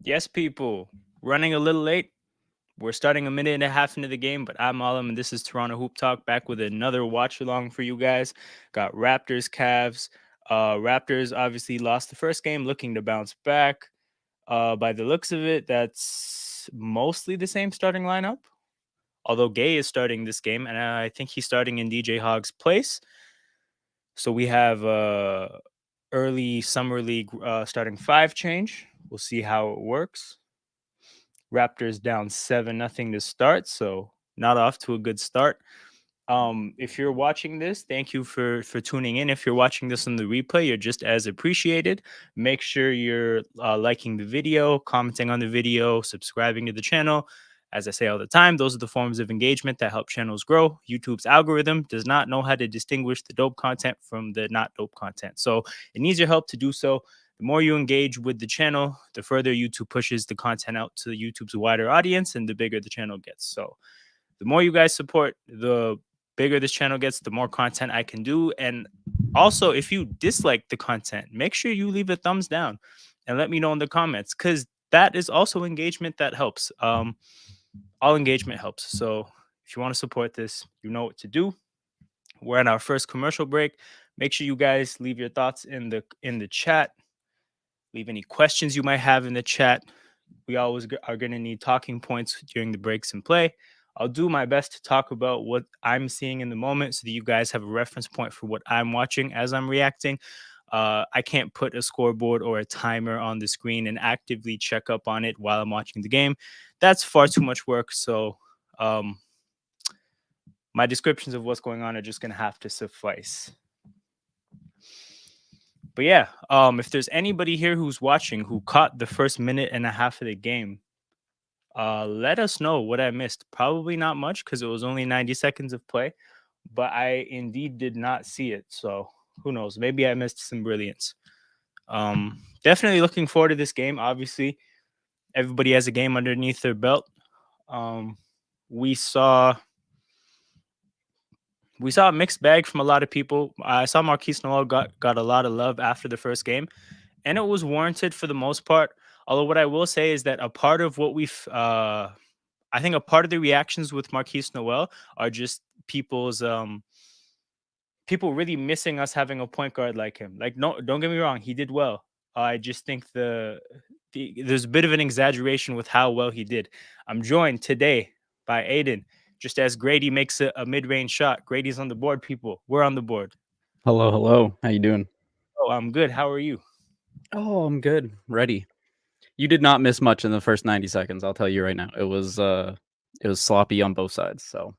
Yes, people. Running a little late. We're starting a minute and a half into the game, but I'm Alam, and this is Toronto Hoop Talk back with another watch along for you guys. Got Raptors-Cavs. Raptors obviously lost the first game, looking to bounce back. By the looks of it, that's mostly the same starting lineup. Although Gay is starting this game, and I think he's starting in DJ Hogg's place. So we have early summer league starting five change. We'll see how it works. Raptors down 7-0 to start, so not off to a good start. If you're watching this, thank you for tuning in. If you're watching this on the replay, you're just as appreciated. Make sure you're liking the video, commenting on the video, subscribing to the channel. As I say all the time, those are the forms of engagement that help channels grow. YouTube's algorithm does not know how to distinguish the dope content from the not dope content, so it needs your help to do so. The more you engage with the channel, the further YouTube pushes the content out to YouTube's wider audience, and the bigger the channel gets. So the more you guys support, the bigger this channel gets, the more content I can do. And also, if you dislike the content, make sure you leave a thumbs down and let me know in the comments, because that is also engagement that helps. All engagement helps. So if you want to support this, you know what to do. We're at our first commercial break. Make sure you guys leave your thoughts in the chat. Leave any questions you might have in the chat. We always are going to need talking points during the breaks and play. I'll do my best to talk about what I'm seeing in the moment so that you guys have a reference point for what I'm watching as I'm reacting. I can't put a scoreboard or a timer on the screen and actively check up on it while I'm watching the game. That's far too much work. So my descriptions of what's going on are just going to have to suffice. But yeah, if there's anybody here who's watching who caught the first minute and a half of the game, let us know what I missed. Probably not much because it was only 90 seconds of play, but I indeed did not see it. So who knows? Maybe I missed some brilliance. Definitely looking forward to this game. Obviously, everybody has a game underneath their belt. We saw a mixed bag from a lot of people. I saw Markquis Nowell got a lot of love after the first game, and it was warranted for the most part. Although what I will say is that a part of what I think a part of the reactions with Markquis Nowell are just people really missing us having a point guard like him. Like, no, don't get me wrong, he did well. I just think there's a bit of an exaggeration with how well he did. I'm joined today by Aiden. Just as Gradey makes a mid-range shot, Grady's on the board. People, we're on the board. Hello, hello. How you doing? Oh, I'm good. How are you? Oh, I'm good. Ready. You did not miss much in the first 90 seconds, I'll tell you right now. It was sloppy on both sides, so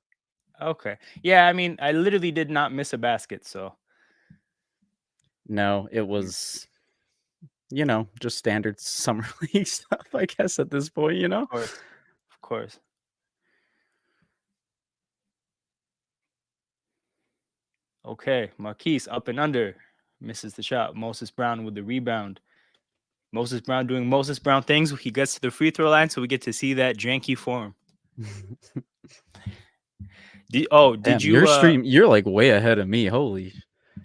Okay. Yeah, I mean, I literally did not miss a basket, so no, it was just standard summer league stuff, I guess at this point, you know? of course. Of course. Okay, Marquise up and under. Misses the shot. Moses Brown with the rebound. Moses Brown doing Moses Brown things. He gets to the free throw line, so we get to see that janky form. Did Damn, you your stream, you're like way ahead of me. Holy.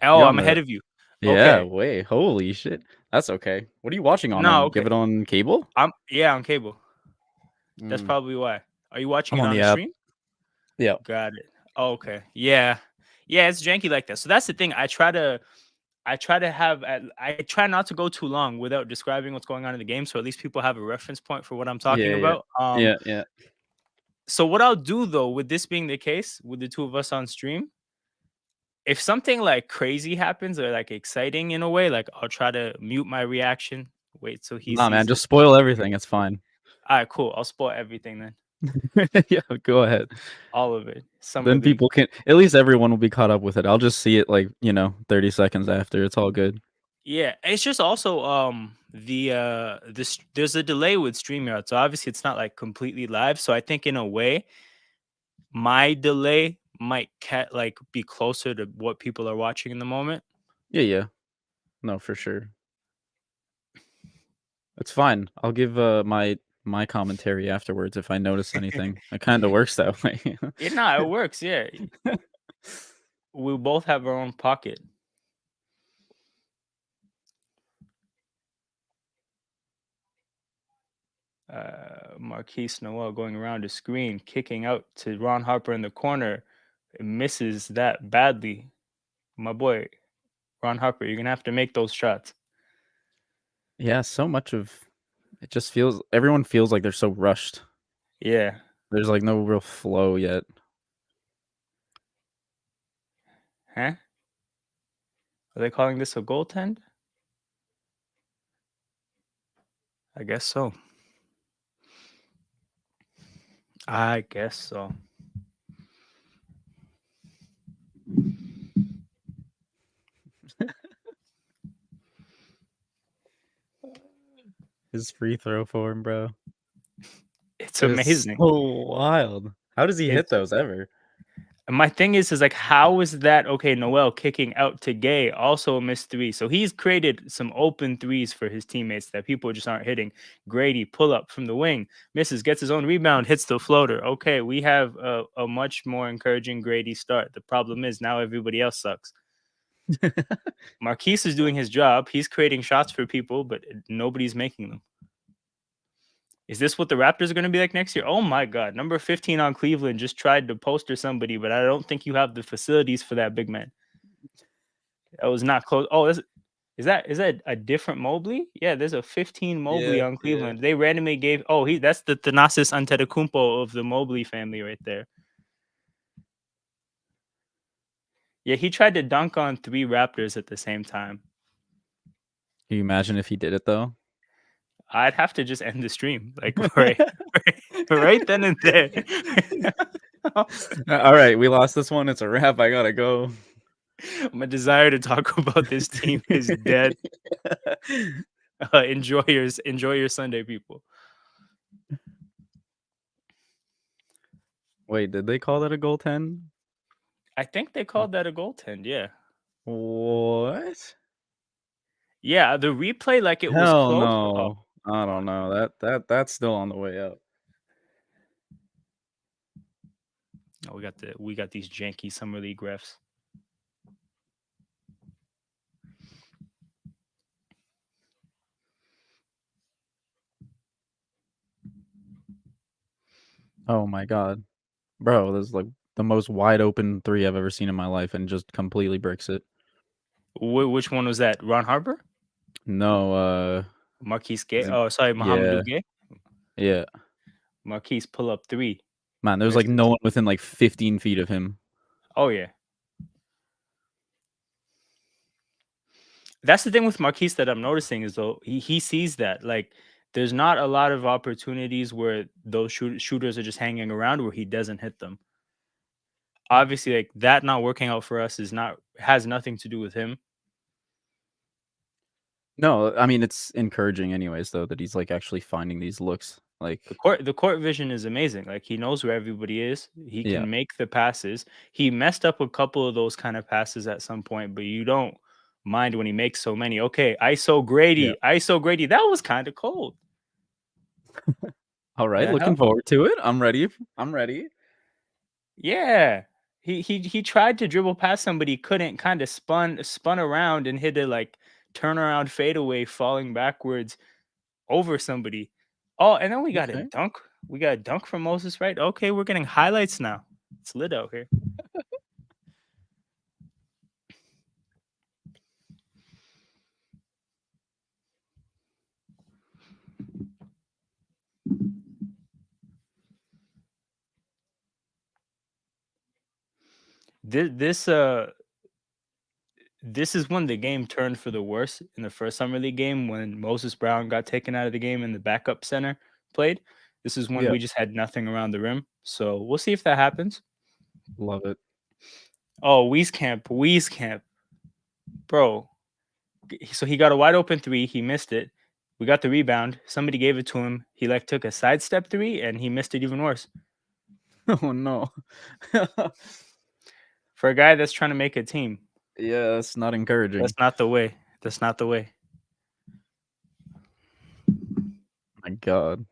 You're I'm on ahead the of you. Yeah, Okay. way. Holy shit. That's okay. What are you watching on? No, Give okay. it on cable? I'm on cable. That's Mm, probably why. Are you watching I'm it on on the a app. stream? Yeah. Got it. Okay. Yeah. Yeah, it's janky like that. So that's the thing. I try not to go too long without describing what's going on in the game, so at least people have a reference point for what I'm talking Yeah, yeah. about. Yeah. So what I'll do though, with this being the case, with the two of us on stream, if something like crazy happens or like exciting in a way, like I'll try to mute my reaction, wait till he Nah, man, sees it. just spoil everything. It's fine. All right, cool. I'll spoil everything then. Yeah, go ahead. All of it. Summer Then league. people can at least everyone will be caught up with it. I'll just see it like, 30 seconds after. It's all good. Yeah, it's just also there's a delay with StreamYard, so obviously it's not like completely live. So I think in a way, my delay might like be closer to what people are watching in the moment. Yeah, yeah. No, for sure. It's fine. I'll give my commentary afterwards if I notice anything. It kind of works that way. It works. Yeah, we both have our own pocket. Markquis Nowell going around the screen, kicking out to Ron Harper in the corner. It misses that badly. My boy, Ron Harper, you're gonna have to make those shots. Yeah, so much of it just feels everyone feels like they're so rushed. Yeah. There's, like, no real flow yet. Huh? Are they calling this a goaltend? I guess so. I guess so. His free throw form, bro. It's It is amazing. so wild. How does he hit It's those ever? my thing is like, how is that okay? Noel kicking out to Gay, also a missed three. So he's created some open threes for his teammates that people just aren't hitting. Gradey pull up from the wing, misses, gets his own rebound, hits the floater. Okay, we have a much more encouraging Grady start. The problem is now everybody else sucks. Marquise is doing his job. He's creating shots for people, but nobody's making them. Is this what the Raptors are going to be like next year? Oh my God. Number 15 on Cleveland just tried to poster somebody, but I don't think you have the facilities for that big man. That was not close. Oh, is that a different Mobley? Yeah, there's a 15 Mobley Yeah, on yeah. Cleveland. They randomly gave that's the Thanasis Antetokounmpo of the Mobley family right there. Yeah, he tried to dunk on 3 Raptors at the same time. Can you imagine if he did it, though? I'd have to just end the stream, like, right then and there. Alright, we lost this one, it's a wrap, I gotta go. My desire to talk about this team is dead. Enjoy your Sunday, people. Wait, did they call that a goaltend? I think they called that a goaltend, yeah. What? Yeah, the replay, like, it was Hell close. Oh, no. I don't know, that's still on the way up. oh, we got these janky summer league refs. Oh my god. Bro, this is, like, the most wide open 3 I've ever seen in my life and just completely bricks it. Which one was that? Ron Harper? No, Marquise Gay? is it Oh, sorry, yeah, Mohamedou Gay? yeah. Marquise pull up 3, Man, there's, like, no misses. one within, like, 15 feet of him. Oh, yeah. That's the thing with Marquise that I'm noticing is, though, he sees that, like, there's not a lot of opportunities where those shooters are just hanging around where he doesn't hit them. Obviously, like, that not working out for us has nothing to do with him. No, I mean, it's encouraging anyways, though, that he's, like, actually finding these looks, like The court vision is amazing. Like, he knows where everybody is. He yeah, can make the passes. He messed up a couple of those kind of passes at some point, but you don't mind when he makes so many. Okay, ISO yeah. Grady, ISO Grady. That was kind of cold. Alright, The hell? looking forward to it. I'm ready. Yeah. He tried to dribble past somebody, couldn't, kind of spun around and hit a, like, turnaround fadeaway falling backwards over somebody. Oh, and then we got a Okay. dunk. We got a dunk from Moses, right? Okay, we're getting highlights now. It's lit out here. This this is when the game turned for the worse in the first summer league game when Moses Brown got taken out of the game and the backup center played. This is when Yeah, we just had nothing around the rim. So we'll see if that happens. love it. Oh, Wieskamp, bro. So he got a wide open three. He missed it. We got the rebound. Somebody gave it to him. He, like, took a sidestep three and he missed it even worse. Oh, no. For a guy that's trying to make a team, Yeah, that's not that's encouraging. not the way. That's not the way. My god.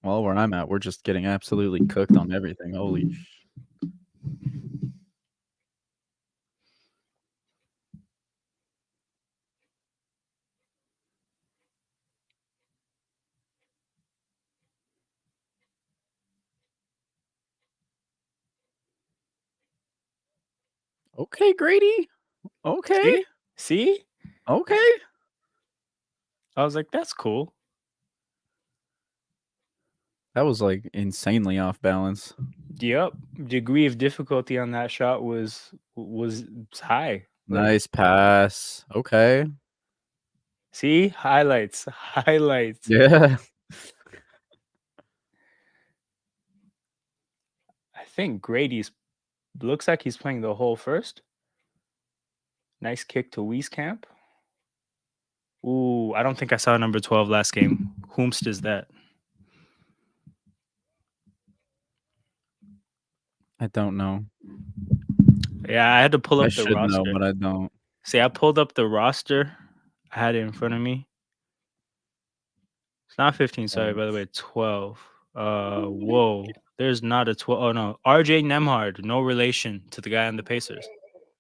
Well, where I'm at, we're just getting absolutely cooked on everything. Holy Okay, Gradey. Okay. See? See? Okay. I was like, that's cool. That was like insanely off balance. Yep. Degree of difficulty on that shot was high. Like, Nice pass. Okay. see? Highlights. Highlights. Yeah. I think Grady's looks like he's playing the whole first. Nice kick to Wieskamp. Ooh, I don't think I saw number 12 last game. Whomst is that? I don't know. Yeah, I had to pull I up the should know, roster. but I don't. See, I pulled up the roster. I had it in front of me. It's not 15, sorry, by the way, 12. Whoa. There's not a 12. Oh no. RJ Nemhard, no relation to the guy on the Pacers.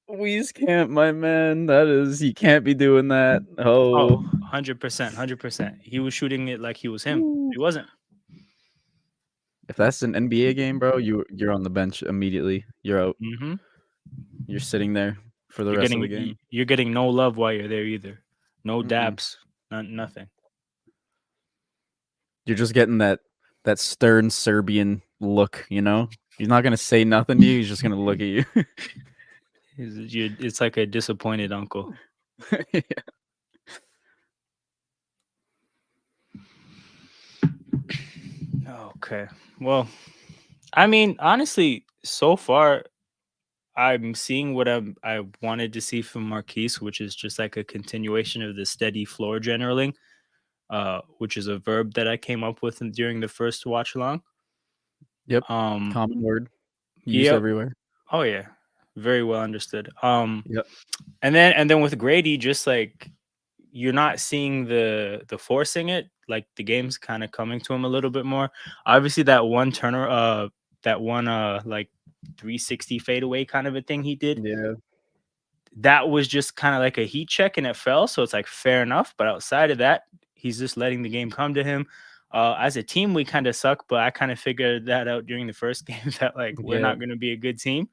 Wieskamp, my man. That is, he can't be doing that. Oh, Oh. 100%, 100%. He was shooting it like he was him. Ooh. He wasn't. If that's an NBA game, bro, you're on the bench immediately. You're out. Mhm. You're sitting there for the You're rest of getting the game. you're getting no love while you're there either. No Mm-mm. daps, nothing. You're just getting that stern Serbian look, you know? He's not gonna say nothing to you, he's just gonna look at you. It's like a disappointed uncle. Yeah. Okay. Well, I mean, honestly, so far I'm seeing what I wanted to see from Marquise, which is just like a continuation of the steady floor generaling, which is a verb that I came up with during the first watch along. Yep. Um, Common word used yep. everywhere. Oh yeah, very well understood. Yep. And then with Grady, just like you're not seeing the forcing it, like the game's kind of coming to him a little bit more. Obviously, that one like 360 fadeaway kind of a thing he did, Yeah. that was just kind of like a heat check and it fell. So it's like fair enough. But outside of that, he's just letting the game come to him. As a team, we kind of suck, but I kind of figured that out during the first game that like we're Yeah. not going to be a good team.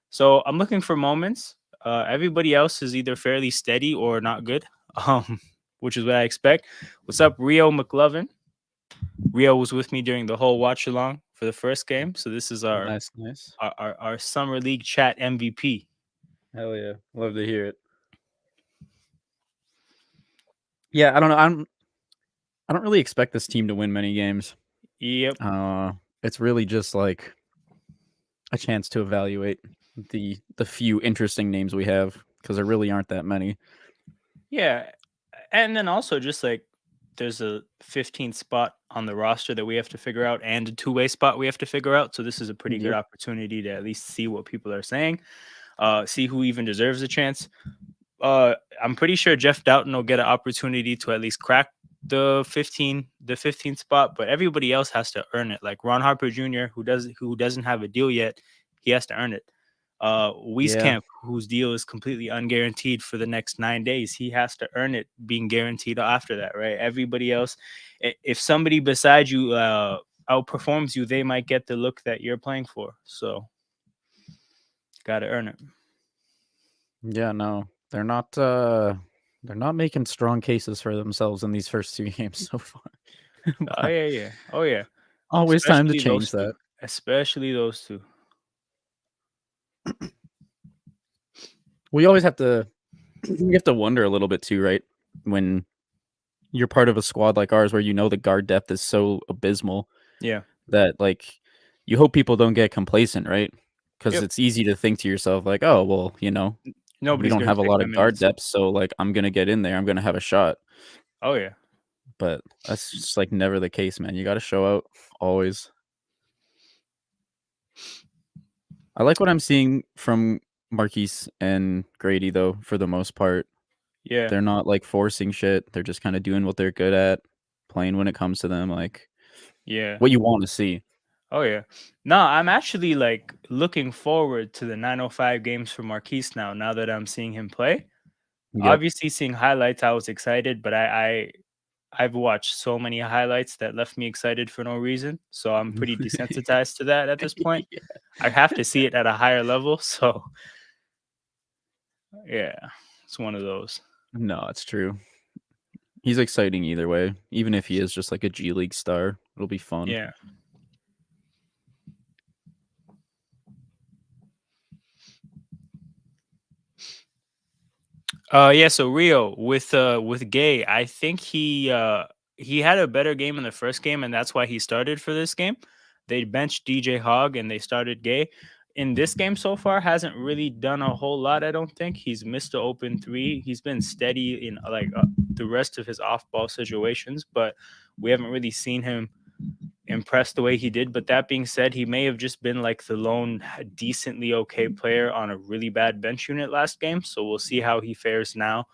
So I'm looking for moments. Everybody else is either fairly steady or not good, which is what I expect. What's up, Rio McLovin? Rio was with me during the whole watch along for the first game. So this is Nice, nice. our summer league chat MVP. Hell yeah. Love to hear it. Yeah, I don't know. I don't really expect this team to win many games. Yep. It's really just like a chance to evaluate the few interesting names we have because there really aren't that many. Yeah. And then also just like there's a 15th spot on the roster that we have to figure out and a two-way spot we have to figure out. So this is a pretty good Yep. opportunity to at least see what people are saying, see who even deserves a chance. I'm pretty sure Jeff Doughton will get an opportunity to at least crack the 15th spot, but everybody else has to earn it. Like Ron Harper Jr., who doesn't have a deal yet, he has to earn it. Yeah. Wieskamp, whose deal is completely unguaranteed for the next 9 days, he has to earn it being guaranteed after that, right? Everybody else, if somebody beside you outperforms you, they might get the look that you're playing for. So, got to earn it. Yeah, no. They're not making strong cases for themselves in these first 2 games so far. Oh But yeah, yeah. Oh yeah. always time to Especially change those two. that. Especially those two. We always have to you have to wonder a little bit too, right? When you're part of a squad like ours where you know the guard depth is so abysmal Yeah. that like you hope people don't get complacent, right? Because Yep. it's easy to think to yourself like, oh well, you know, we Nobody's don't gonna have a take lot my of guard minutes. depth, so like I'm gonna get in there, I'm gonna have a shot. Oh yeah. But that's just like never the case, man. You got to show out always. I like what I'm seeing from Marquise and Grady though, for the most part. Yeah. They're not like forcing shit. They're just kind of doing what they're good at, playing when it comes to them, like Yeah. what you want to see. Oh yeah. No, I'm actually like looking forward to the 905 games for Marquise now that I'm seeing him play. Yep. Obviously seeing highlights I was excited, but I've watched so many highlights that left me excited for no reason. So I'm pretty desensitized to that at this point. I have to see it at a higher level. So Yeah, it's one of those. No, it's true. He's exciting either way. Even if he is just like a G League star, it'll be fun. Yeah. Yeah, so Rio with Gay, I think he had a better game in the first game, and that's why he started for this game. They benched DJ Hogg and they started Gay. In this game so far, hasn't really done a whole lot. I don't think he's missed the open three. He's been steady in the rest of his off ball situations, but we haven't really seen him impressed the way he did. But that being said, he may have just been like the lone decently okay player on a really bad bench unit last game. So we'll see how he fares now,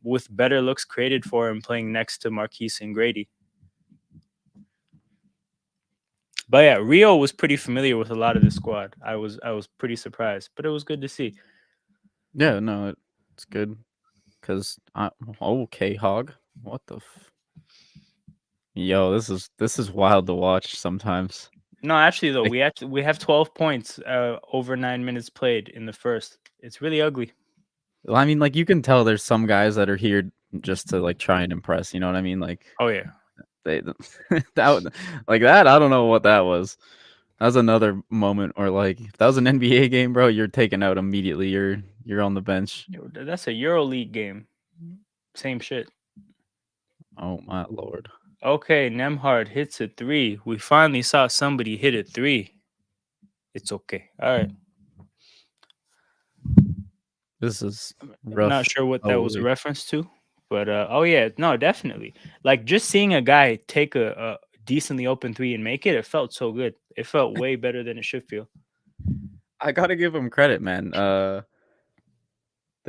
with better looks created for him playing next to Markquis and Gradey. But yeah, Rio was pretty familiar with a lot of the squad. I was pretty surprised, but it was good to see. Yeah, no, it's good because okay, Hog. What the? Yo, this is wild to watch sometimes. No, actually though, Like, we have 12 points over 9 minutes played in the first. It's really ugly. I mean, like you can tell there's some guys that are here just to like try and impress. You know what I mean? Like Oh yeah, they that like that. I don't know what that was. That was another moment, or like if that was an NBA game, bro. You're taken out immediately. You're on the bench. yo, that's a EuroLeague game. Same shit. Oh my lord. Okay, Nemhard hits a three. We finally saw somebody hit a three. It's okay. All right. This is I'm not rough. sure what that was a Holy. reference to, but oh yeah, no, definitely. Like just seeing a guy take a decently open three and make it, it felt so good. It felt way better than it should feel. I gotta give them credit, man. They're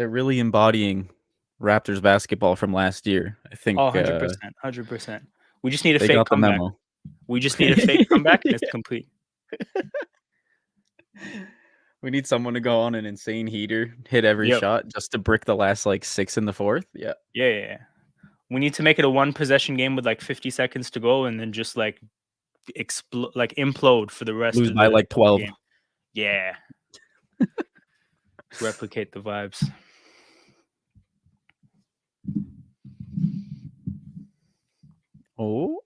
really embodying Raptors basketball from last year. I think Oh, 100%, 100%. We just need a they fake got the comeback. memo. We just need a fake comeback and it's complete. We need someone to go on an insane heater, hit every Yep. shot just to brick the last like 6 in the fourth. Yeah. Yeah, yeah, yeah. We need to make it a one possession game with like 50 seconds to go and then just like explode, like implode for the rest Lose of by the like 12. game. Yeah. Replicate the vibes. Oh.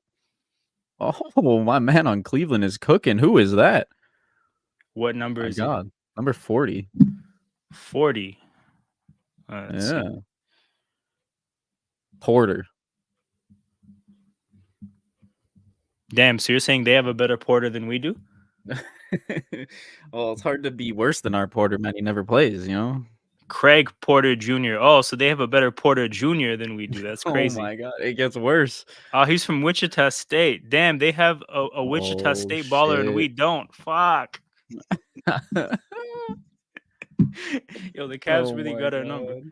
Oh, my man on Cleveland is cooking. Who is that? What number My is he? God. Number 40. 40. Let's see. Yeah. Porter. Damn, so you're saying they have a better Porter than we do? Well, it's hard to be worse than our Porter, man. He never plays, you know? Craig Porter Jr. Oh, so they have a better Porter Jr. than we do. That's Oh crazy. my God. It gets worse. Oh, he's from Wichita State. Damn, they have a Wichita Oh, State baller and we shit. don't. Fuck. Yo, the Cavs Oh really my got our number. God.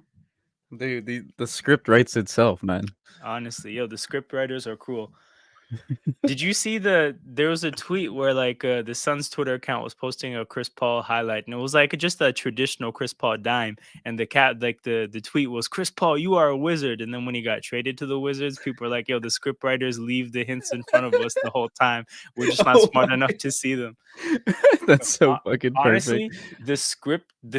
Dude, the script writes itself, man. Honestly, yo, the script writers are cruel. Did you see there was a tweet where like the Suns Twitter account was posting a Chris Paul highlight and it was like just a traditional Chris Paul dime and the tweet was Chris Paul, you are a wizard. And then when he got traded to the Wizards, people were like, yo, the script writers leave the hints in front of us the whole time. We're just not Oh smart my enough to see them. That's so fucking perfect. Honestly, the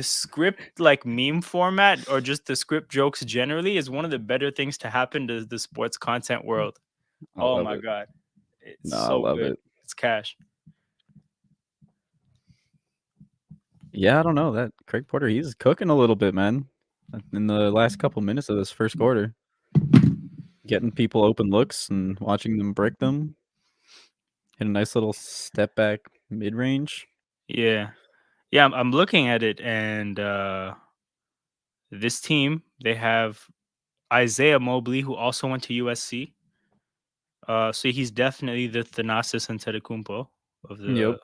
script like meme format or just the script jokes generally is one of the better things to happen to the sports content world. I Oh love my it. god. It's No, I so love good. it. It's cash. Yeah, I don't know that Craig Porter, he's cooking a little bit, man. In the last couple minutes of this first quarter, getting people open looks and watching them break them. Hit a nice little step back mid range. Yeah. Yeah, I'm looking at it and this team, they have Isaiah Mobley who also went to USC. So he's definitely the Thanasis Antetokounmpo of Yep.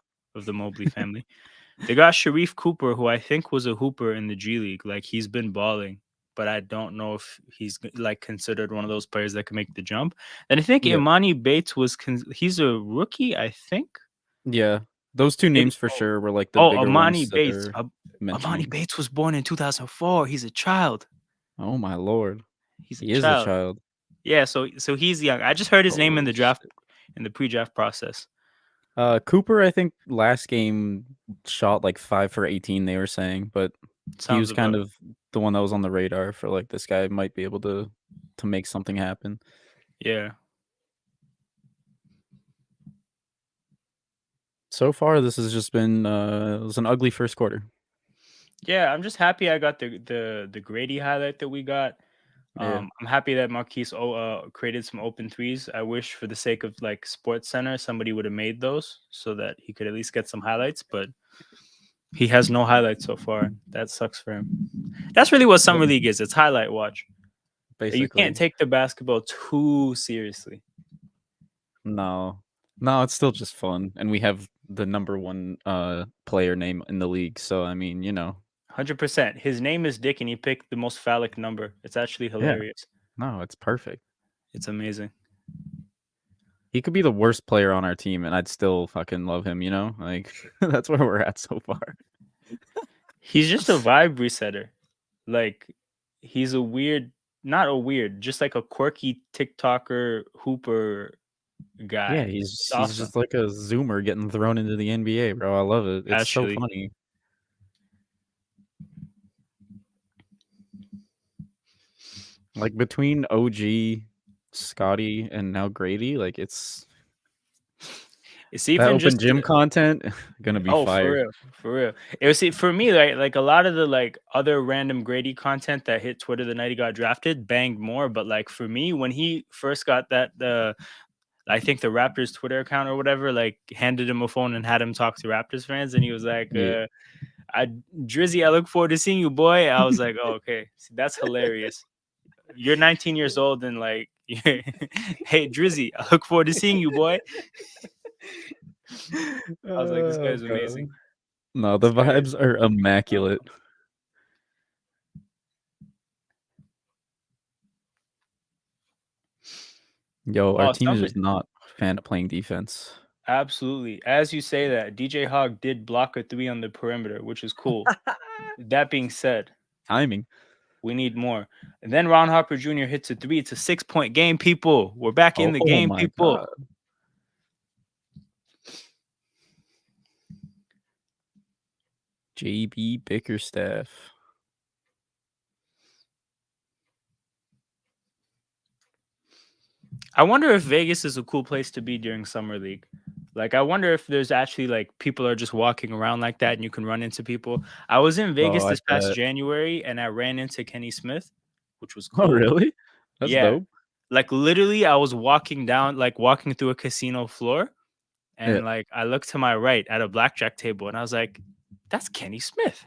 the Mobley family. They got Sharif Cooper, who I think was a hooper in the G League. Like he's been balling, but I don't know if he's like considered one of those players that can make the jump. And I think Yep. Imani Bates he's a rookie. I think. Yeah. Those two Maybe, names for sure were like the oh, bigger Amani ones that Bates. they're Amani mentioning. Bates was born in 2004. He's a child. Oh my lord. He's a He is a child. child. Yeah, so he's young. I just heard his name in Holy the draft, shit. in the pre-draft process. Cooper, I think last game shot like 5 for 18, they were saying, but he Sounds was about kind right. of the one that was on the radar for like this guy might be able to make something happen. Yeah. So far, this has just been it was an ugly first quarter. Yeah, I'm just happy I got the Gradey highlight that we got. Yeah, I'm happy that Marquis created some open threes. I wish, for the sake of like Sports Center, somebody would have made those so that he could at least get some highlights. But he has no highlights so far. That sucks for him. That's really what summer yeah, league is. It's highlight watch. You can't basically. take the basketball too seriously. No, no, it's still just fun, and we have the number one player name in the league. So I mean, 100%. His name is Dick, and he picked the most phallic number. It's actually yeah, hilarious. no, it's perfect. It's amazing. He could be the worst player on our team, and I'd still fucking love him. Like that's where we're at so far. He's just a vibe resetter. Like, he's a weird, not a weird, just like a quirky TikToker hooper Yeah, guy. he's It's he's awesome, just like a zoomer getting thrown into the NBA, bro. I love it. It's so actually. funny. Like between OG, Scotty, and now Grady, like it's It's that even open just gym content gonna be oh, for fire. real, for real. It was for me, like a lot of the like other random Grady content that hit Twitter the night he got drafted banged more. But like for me, when he first got that I think the Raptors Twitter account or whatever, like handed him a phone and had him talk to Raptors fans, and he was like, Yeah. I Drizzy, I look forward to seeing you, boy. I was like, oh, okay, see, that's hilarious. You're 19 years old and like, hey Drizzy, I look forward to seeing you, boy. I was like, this guy's Bro. amazing. No, the This guy is vibes are immaculate. Yo, our oh, team is just not a fan of playing defense. absolutely. As you say that, DJ Hogg did block a three on the perimeter, which is cool. That being said, Timing. we need more. And then Ron Harper Jr. hits a three. It's a 6-point game, people. We're back in the Oh game, my people. god. JB Bickerstaff. I wonder if Vegas is a cool place to be during summer league. Like, I wonder if there's actually like people are just walking around like that and you can run into people. I was in Vegas Oh, I this past bet. January and I ran into Kenny Smith, which was Oh, cool. really? That's Yeah. dope. Like literally I was walking through a casino floor Yeah. and like I looked to my right at a blackjack table and I was like, that's Kenny Smith.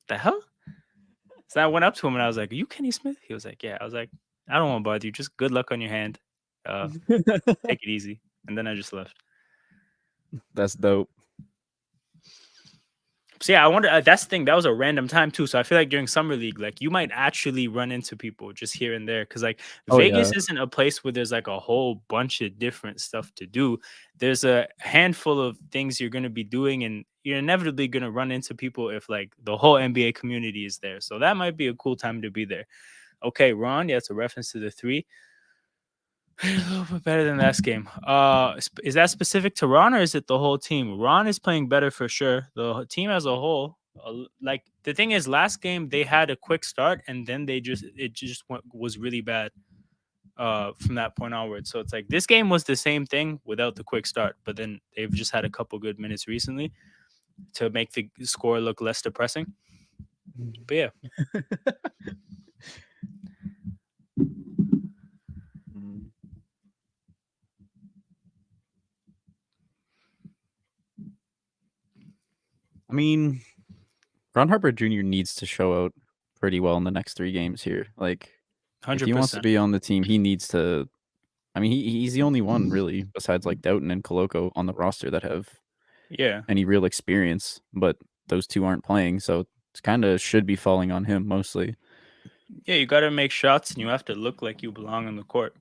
The hell? So I went up to him and I was like, are you Kenny Smith? He was like, yeah. I was like, I don't want to bother you. Just good luck on your hand. Uh, take it easy. And then I just left. That's dope. So yeah, I wonder. That's the thing. That was a random time too. So I feel like during summer league, like you might actually run into people just here and there. Because like Oh yeah. Vegas isn't a place where there's like a whole bunch of different stuff to do. There's a handful of things you're going to be doing, and you're inevitably going to run into people if like the whole NBA community is there. So that might be a cool time to be there. Okay, Ron. Yeah, it's a reference to the three. A little bit better than last game. Is that specific to Ron or is it the whole team? Ron is playing better for sure. The team as a whole, like the thing is, last game they had a quick start and then it just was really bad. From that point onward, so it's like this game was the same thing without the quick start, but then they've just had a couple good minutes recently to make the score look less depressing. But yeah, Mm. I mean, Ron Harper Jr. needs to show out pretty well in the next 3 games here. Like, if hundred he wants to percent. be on the team, he needs to. I mean, he's the only one really, besides like Doughton and Koloko on the roster that have Yeah, any real experience, but those 2 aren't playing, so it's kinda should be falling on him mostly. yeah. You got to make shots and you have to look like you belong on the court.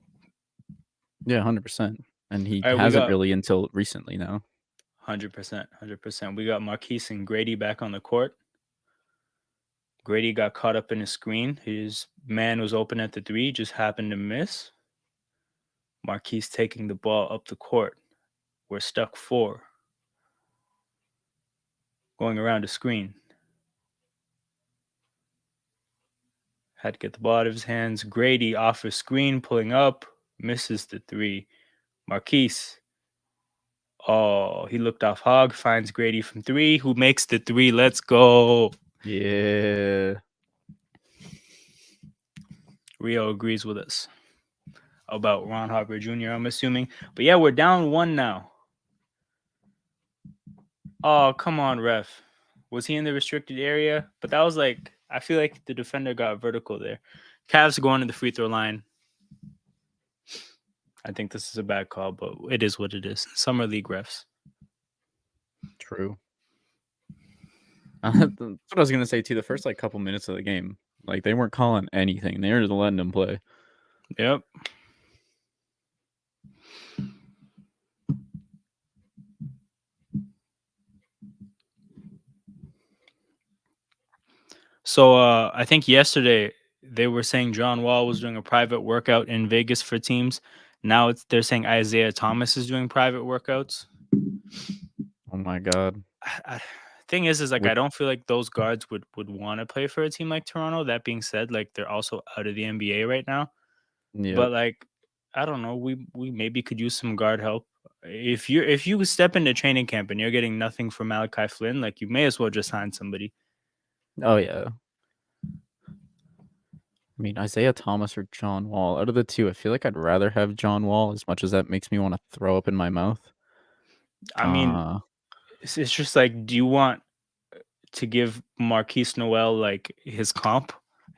Yeah, 100%, and he All right, we hasn't got really until recently now. 100%, 100%. We got Markquis and Gradey back on the court. Gradey got caught up in a screen. His man was open at the three, just happened to miss. Marquise taking the ball up the court. We're stuck four. Going around the screen. Had to get the ball out of his hands. Gradey off a screen, pulling up, misses the three. Markquis. Oh, he looked off Hog, finds Gradey from three, who makes the three. Let's go. Yeah. Rio agrees with us about Ron Harper Jr., I'm assuming. But yeah, we're down one now. Oh, come on, ref. Was he in the restricted area? But that was like, I feel like the defender got vertical there. Cavs going to the free throw line. I think this is a bad call, but it is what it is. Summer League refs. True. That's what I was gonna say too. The first like couple minutes of the game, like they weren't calling anything. They were just letting them play. Yep. So I think yesterday they were saying John Wall was doing a private workout in Vegas for teams. Now they're saying Isaiah Thomas is doing private workouts. Oh my god. Thing is like Which, I don't feel like those guards would want to play for a team like Toronto. That being said, like they're also out of the NBA right now. yep. But like I don't know, we maybe could use some guard help. If you step into training camp and you're getting nothing from Malachi Flynn, like you may as well just sign somebody. Oh yeah. I mean, Isaiah Thomas or John Wall. Out of the two, I feel like I'd rather have John Wall, as much as that makes me want to throw up in my mouth. I mean, it's just like, do you want to give Markquis Nowell like his comp?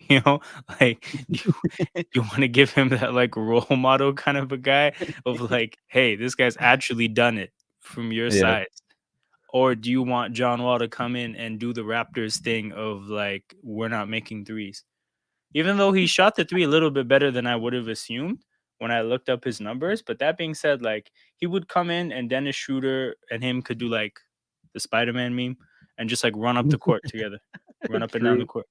You know, like you want to give him that like role model kind of a guy of like, hey, this guy's actually done it from your yeah. side. Or do you want John Wall to come in and do the Raptors thing of like, we're not making threes? Even though he shot the three a little bit better than I would have assumed when I looked up his numbers. But that being said, like he would come in and Dennis Schroeder and him could do like the Spider-Man meme and just like run up the court together, run up and down the True. court.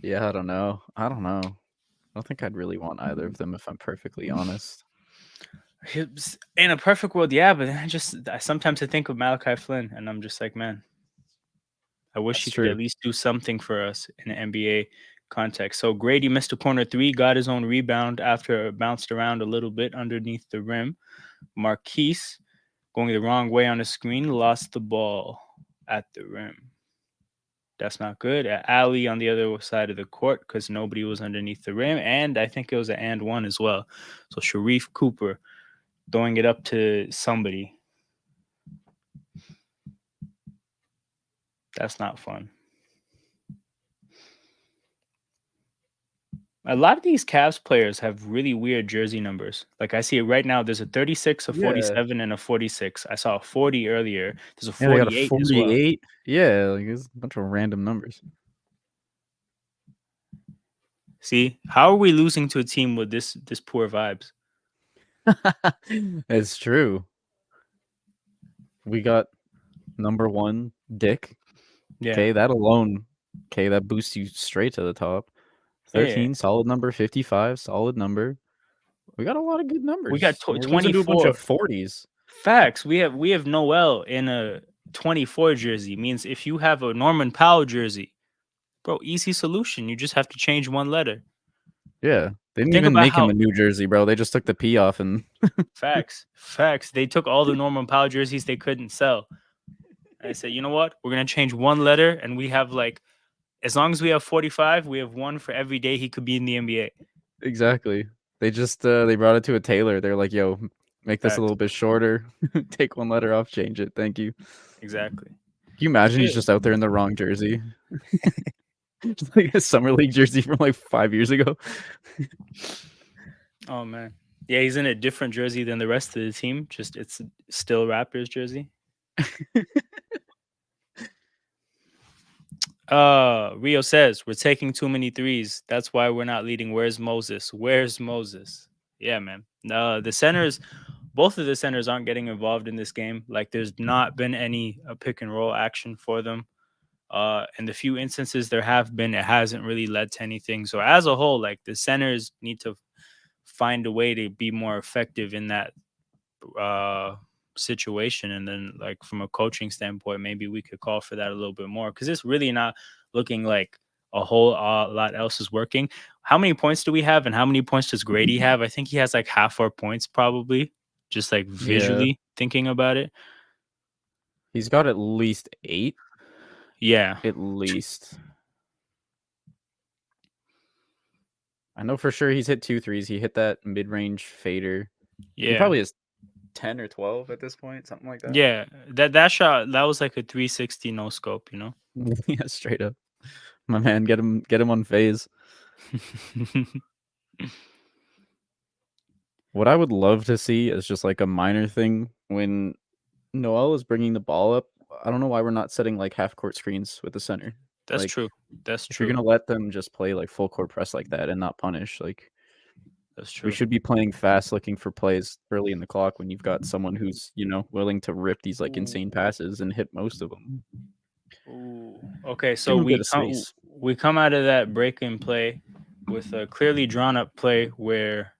Yeah, I don't know. I don't think I'd really want either of them, if I'm perfectly honest. In a perfect world, yeah, but I sometimes I think of Malachi Flynn and I'm just like, man, I wish That's he could true. at least do something for us in an NBA context. So Gradey missed a corner three, got his own rebound after it bounced around a little bit underneath the rim. Markquis going the wrong way on the screen, lost the ball at the rim. That's not good. Ali on the other side of the court because nobody was underneath the rim. And I think it was an and one as well. So Sharif Cooper throwing it up to somebody. That's not fun. A lot of these Cavs players have really weird jersey numbers. Like I see it right now. There's a 36, a Yeah. 47, and a 46. I saw a 40 earlier. There's a Yeah, they got a 48 as well. 48. Yeah, like it's a bunch of random numbers. See, how are we losing to a team with this poor vibes? It's true. We got number 1, Dick. Yeah. Okay, that alone, okay, that boosts you straight to the top. 13, Yeah. solid number. 55, solid number. We got a lot of good numbers. We got We're losing to a bunch 24. of 40s. Facts. We have Nowell in a 24 jersey. Means if you have a Norman Powell jersey, bro, easy solution. You just have to change one letter. Yeah, they didn't Think even about make him how a new jersey, bro. They just took the P off and facts. They took all the Norman Powell jerseys they couldn't sell. And I said, you know what? We're gonna change one letter, and we have like, as long as we have 45, we have one for every day he could be in the NBA. exactly. They just they brought it to a tailor. They're like, "Yo, make this a Facts. little bit shorter. Take one letter off, change it. Thank you." Exactly. Can you imagine he's Shit. just out there in the wrong jersey? Just like a summer league jersey from like 5 years ago. Oh man. Yeah, he's in a different jersey than the rest of the team. Just it's still Raptors jersey. Rio says we're taking too many threes. That's why we're not leading. Where's Moses? Where's Moses? Yeah, man. The centers, both of the centers aren't getting involved in this game. Like there's not been any pick and roll action for them. In the few instances there have been, it hasn't really led to anything. So as a whole, like the centers need to find a way to be more effective in that situation, and then like from a coaching standpoint, maybe we could call for that a little bit more because it's really not looking like a whole lot else is working. How many points do we have, and how many points does Grady have? I think he has like half our points probably. Just like Yeah, visually thinking about it. he's got at least 8, Yeah, at least. I know for sure he's hit 2 threes. He hit that mid-range fader. He yeah, probably has 10 or 12 at this point, something like that. yeah. That shot, that was like a 360 no scope, you know. Yeah, straight up. My man, get him on phase. What I would love to see is just like a minor thing when Noel is bringing the ball up. I don't know why we're not setting like half court screens with the center. That's Like true. That's if you're true. gonna let them just play like full court press like that and not punish, like That's we true. should be playing fast, looking for plays early in the clock when you've got someone who's, willing to rip these like insane Ooh. passes and hit most of them. Ooh. Okay, Give so him a bit of space. we come out of that break and play with a clearly drawn up play where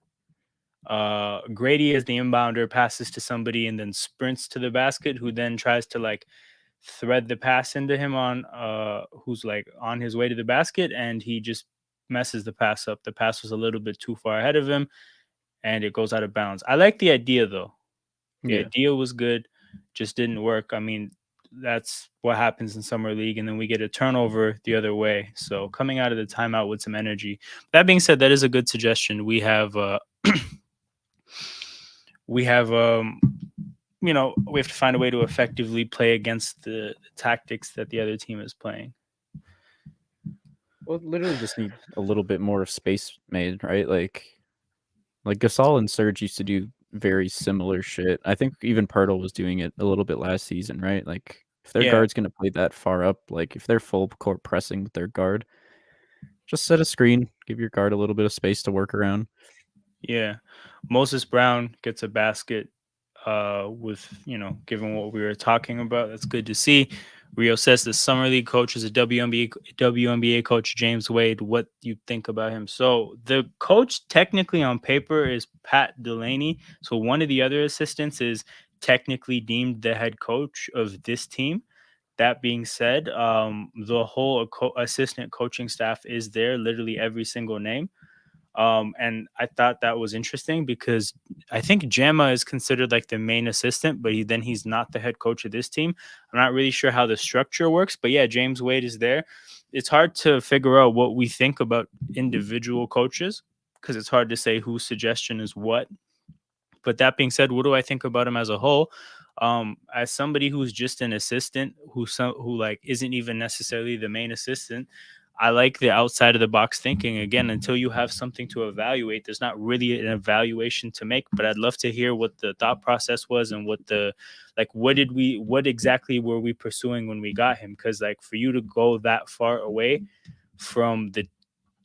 Grady as the inbounder passes to somebody and then sprints to the basket, who then tries to like thread the pass into him on who's like on his way to the basket, and he just messes the pass up. The pass was a little bit too far ahead of him and it goes out of bounds. I like the idea though. The Yeah. idea was good, just didn't work. I mean, that's what happens in summer league, and then we get a turnover the other way. So coming out of the timeout with some energy. That being said, that is a good suggestion. We have we have to find a way to effectively play against the tactics that the other team is playing. Well, literally just need a little bit more of space made, right? Like Gasol and Serge used to do very similar shit. I think even Pirtle was doing it a little bit last season, right? Like if their Yeah, guard's gonna play that far up, like if they're full court pressing with their guard, just set a screen, give your guard a little bit of space to work around. yeah. Moses Brown gets a basket with, given what we were talking about. That's good to see. Rio says the summer league coach is a WNBA coach, James Wade. What do you think about him? So the coach technically on paper is Pat Delaney. So one of the other assistants is technically deemed the head coach of this team. That being said, the whole assistant coaching staff is there, literally every single name. And I thought that was interesting because I think Gemma is considered like the main assistant, but he's not the head coach of this team. I'm not really sure how the structure works, but yeah, James Wade is there. It's hard to figure out what we think about individual coaches because it's hard to say whose suggestion is what. But that being said, what do I think about him as a whole? As somebody who's just an assistant, who like isn't even necessarily the main assistant, I like the outside of the box thinking. Again, until you have something to evaluate, there's not really an evaluation to make. But I'd love to hear what the thought process was and what exactly were we pursuing when we got him? Because like for you to go that far away from the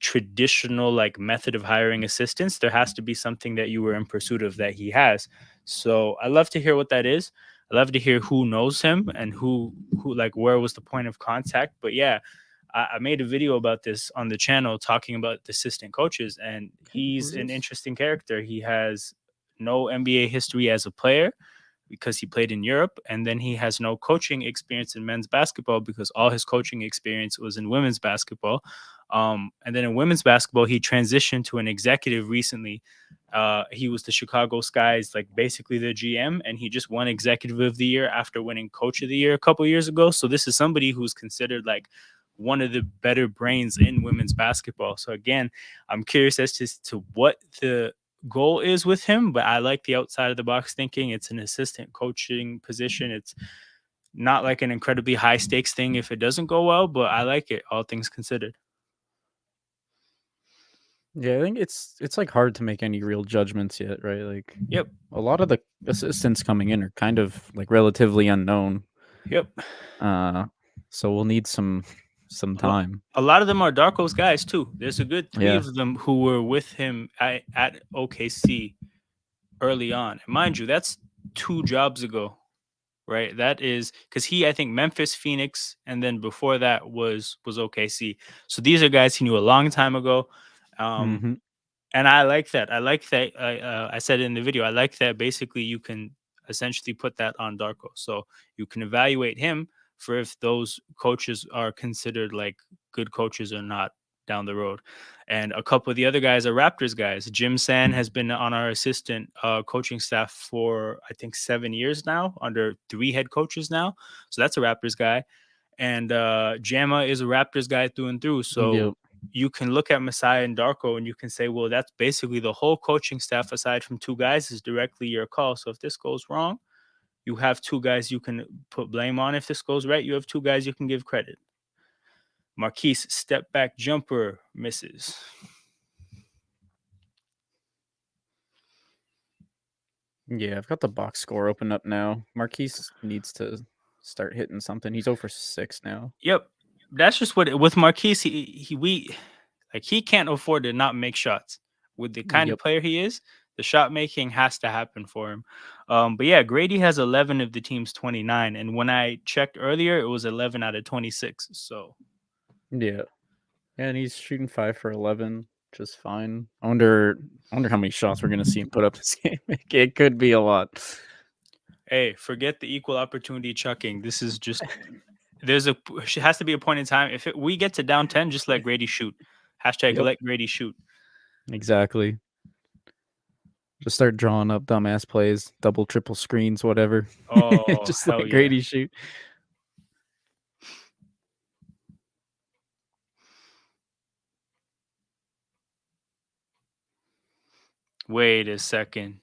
traditional like method of hiring assistants, there has to be something that you were in pursuit of that he has. So I love to hear what that is. I love to hear who knows him and who like where was the point of contact. But yeah, I made a video about this on the channel talking about the assistant coaches, and he's Who's an this? interesting character. He has no NBA history as a player because he played in Europe, and then he has no coaching experience in men's basketball because all his coaching experience was in women's basketball. And then in women's basketball, he transitioned to an executive recently. He was the Chicago Sky's like basically the GM, and he just won Executive of the Year after winning Coach of the Year a couple years ago. So this is somebody who's considered like one of the better brains in women's basketball. So again, I'm curious as to what the goal is with him, but I like the outside of the box thinking. It's an assistant coaching position. It's not like an incredibly high stakes thing if it doesn't go well, but I like it, all things considered. Yeah, I think it's like hard to make any real judgments yet, right? Like Yep. a lot of the assistants coming in are kind of like relatively unknown. Yep. Uh so we'll need some A lo- time. a lot of them are Darko's guys too. There's a good three Yeah. of them who were with him at OKC early on. And mind you, that's 2 jobs ago, right? That is because I think Memphis, Phoenix, and then before that was OKC. So these are guys he knew a long time ago. Um, Mhm. and I like that. I like that. I said in the video, I like that. Basically, you can. essentially put that on Darko. So you can evaluate him for if those coaches are considered like good coaches or not down the road. And a couple of the other guys are Raptors guys. Jim San has been on our assistant coaching staff for I think 7 years now, under 3 head coaches now. So that's a Raptors guy. And Jama is a Raptors guy through and through. Yep. So you can look at Masai and Darko and you can say, well, that's basically the whole coaching staff aside from 2 guys is directly your call. So if this goes wrong, you have 2 guys you can put blame on. If this goes right, you have 2 guys you can give credit. Markquis step back jumper misses. Yeah, I've got the box score open up now. Markquis needs to start hitting something. He's 0 for 6 now. Yep, that's just what with Markquis. He can't afford to not make shots with the kind of Yep. player he is. The shot making has to happen for him. But yeah, Gradey has 11 of the team's 29, and when I checked earlier, it was 11 out of 26. So Yeah. And he's shooting 5 for 11, just fine. I wonder how many shots we're gonna see him put up this game. It could be a lot. hey, forget the equal opportunity chucking. This is just has to be a point in time. If we get to down 10, just let Gradey shoot. Hashtag Yep. let Gradey shoot. Exactly. Just start drawing up dumbass plays, double, triple screens, whatever. Oh, Just hell let yeah. Gradey shoot. Wait a second,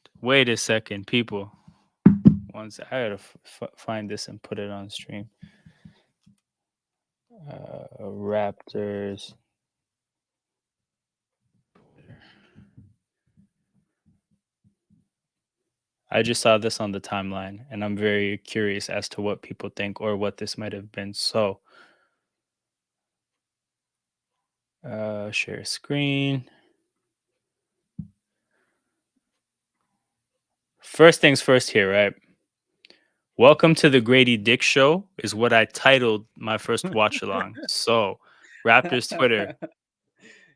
people. Once I gotta find this and put it on stream. Raptors. I just saw this on the timeline, and I'm very curious as to what people think or what this might have been. So, share screen. First things first here, right? Welcome to the Gradey Dick Show is what I titled my first watch along. So, Raptors Twitter,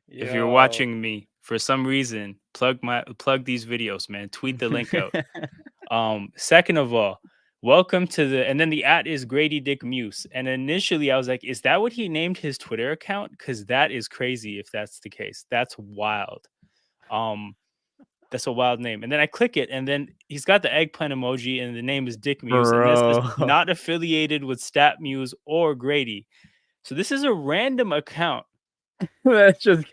if you're watching me for some reason, plug these videos, man. Tweet the link out. Second of all, welcome to and then the @ is Gradey Dick Muse. And initially I was like, is that what he named his Twitter account? Because that is crazy if that's the case. That's wild. That's a wild name. And then I click it, and then he's got the eggplant emoji, and the name is Dick Muse. And this is Bro. not affiliated with Stat Muse or Gradey. So this is a random account. That just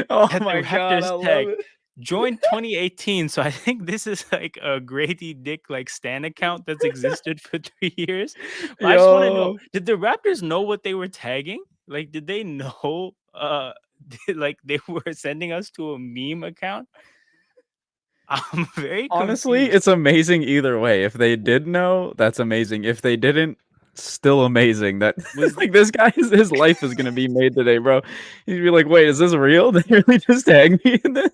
oh That the my god, I Raptors love tag it. joined 2018. So I think this is like a Grady Dick like Stan account that's existed for 3 years. But I just want to know, Yo. did the Raptors know what they were tagging? Like, did they know like they were sending us to a meme account? I'm very Honestly, confused. it's amazing either way. If they did know, that's amazing. If they didn't, still amazing. That Was like this guy his life is gonna be made today, bro. He'd be like, wait, is this real? They really just tagged me in this?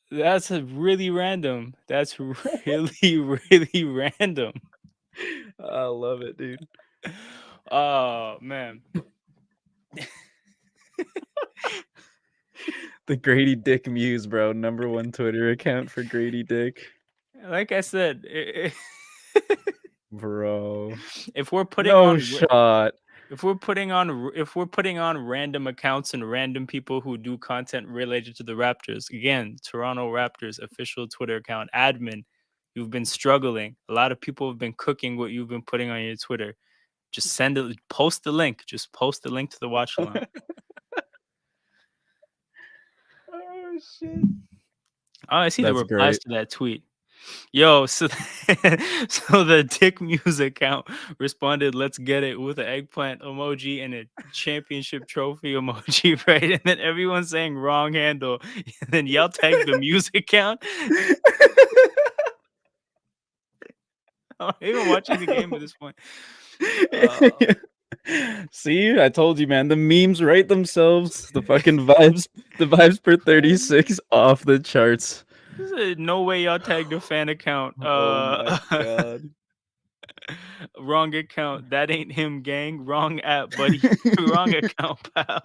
that's a really random. That's really, really random. I love it, dude. Oh man. The Grady Dick Muse, bro. #1 Twitter account for Grady Dick. Like I said, Bro. if we're putting No on shot. if we're putting on random accounts and random people who do content related to the Raptors, again, Toronto Raptors official Twitter account admin, you've been struggling. A lot of people have been cooking what you've been putting on your Twitter. Just post the link. Just post the link to the watch along. Oh shit. Oh, I see the That's replies great. to that tweet. Yo, so so the Dick Muse account responded, "Let's get it," with an eggplant emoji and a championship trophy emoji, right? And then everyone's saying wrong handle. And then y'all tagged the Muse account. I'm not even watching the game at this point. See, I told you, man. The memes write themselves. The fucking vibes per 36 off the charts. No way y'all tagged a fan account. Oh my god. Wrong account. That ain't him, gang. Wrong app, buddy. Wrong account, pal.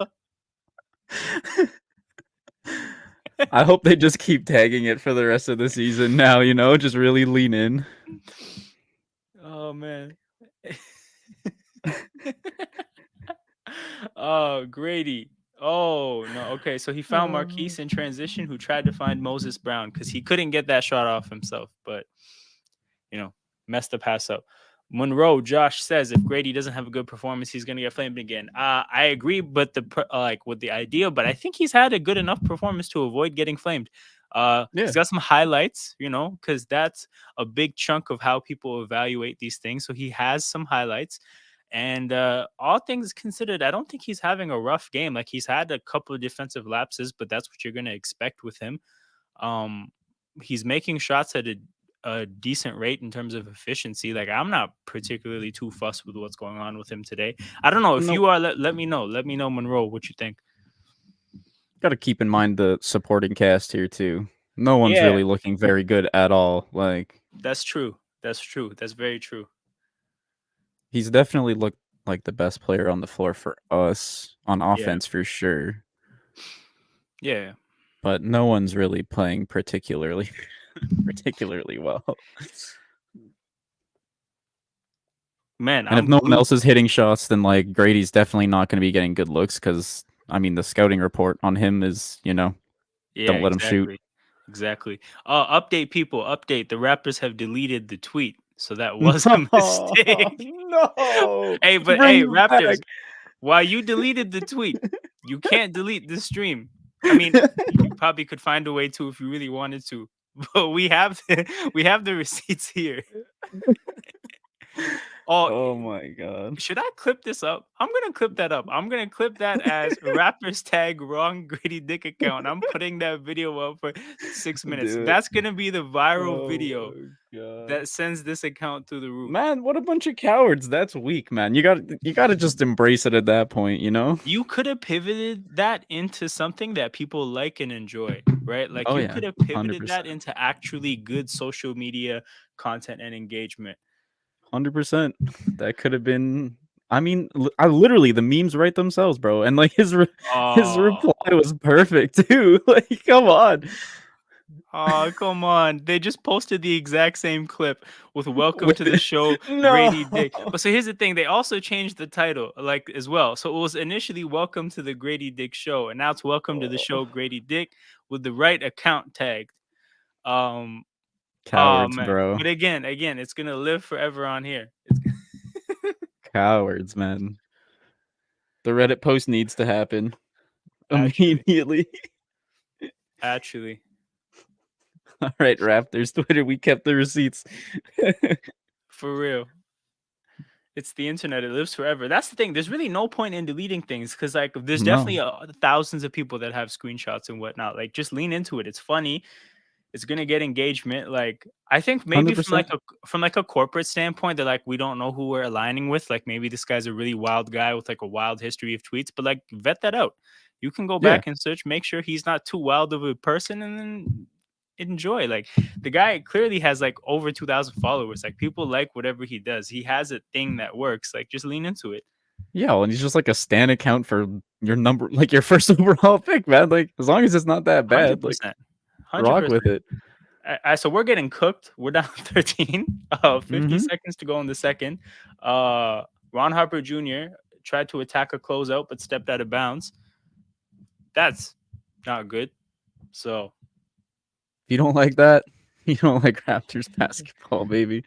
I hope they just keep tagging it for the rest of the season now, just really lean in. Oh man. Oh, Grady. Oh no. Okay, so he found Oh. Markquis in transition, who tried to find Moses Brown because he couldn't get that shot off himself, but you know, messed the pass up. Monroe Josh says if Grady doesn't have a good performance, he's gonna get flamed again. I agree, but like with the idea, but I think he's had a good enough performance to avoid getting flamed. Yeah. He's got some highlights, because that's a big chunk of how people evaluate these things. So he has some highlights, and all things considered, I don't think he's having a rough game. Like he's had a couple of defensive lapses, but that's what you're gonna expect with him. Um, he's making shots at a decent rate in terms of efficiency. Like I'm not particularly too fussed with what's going on with him today. I don't know if No, you are. Let me know. Let me know, Monroe, what you think. gotta keep in mind the supporting cast here too. No one's Yeah, really looking very good at all. Like, that's true. That's true. That's very true. he's definitely looked like the best player on the floor for us on Yeah, offense for sure. yeah, But no one's really playing particularly particularly well. man. And if I'm no one glued. else is hitting shots, then like Grady's definitely not going to be getting good looks because I mean the scouting report on him is Yeah, don't let him shoot. exactly, exactly. Update people. Update. The Raptors have deleted the tweet, so that was a No, mistake. no, Hey, but bring hey, it back. Raptors. While you deleted the tweet, you can't delete the stream. I mean, you probably could find a way to if you really wanted to, but we have the receipts here. Oh, Oh my god, should I clip this up? I'm gonna clip that up. I'm gonna clip that as rappers tag wrong Gritty Dick account. I'm putting that video up for 6 minutes. do it. That's gonna be the viral Oh video my god. that sends this account through the roof. Man, what a bunch of cowards. That's weak, man. You got to just embrace it at that point. You could have pivoted that into something that people like and enjoy, right? Like Oh you yeah, could have pivoted that 100%. into actually good social media content and engagement. 100%. That could have been I mean, I literally the memes write themselves, bro. And like his reply Oh, was perfect too. Like come on. oh, come on. They just posted the exact same clip with welcome With to the show, no. Grady Dick. But so here's the thing, they also changed the title, like as well. So it was initially welcome to the Grady Dick show, and now it's welcome to the Oh, show Grady Dick with the right account tagged. Um Oh cowards, man. bro. But again, it's gonna live forever on here. It's Cowards, man. The Reddit post needs to happen actually, immediately. actually, All right, Raptors Twitter, we kept the receipts. for real. It's the internet. It lives forever. That's the thing. There's really no point in deleting things because, like, there's No, definitely thousands of people that have screenshots and whatnot. Like, just lean into it. It's funny. It's gonna get engagement. Like, I think maybe from 100%. like a corporate standpoint, they're like, we don't know who we're aligning with. Like, maybe this guy's a really wild guy with like a wild history of tweets. But like, vet that out. You can go Yeah. back and search, make sure he's not too wild of a person, and then enjoy. Like the guy clearly has like over 2,000 followers. Like people like whatever he does. He has a thing that works. Like just lean into it. Yeah, well, and he's just like a stan account for your number like your first overall pick, man. Like as long as it's not that Hundred bad, like percent, hundred rock with percent. it. So we're getting cooked. We're down 13. 50 Mhm. seconds to go in the second. Uh, Ron Harper Jr. tried to attack a closeout but stepped out of bounds. That's not good. So If you don't like that, you don't like Raptors basketball, baby.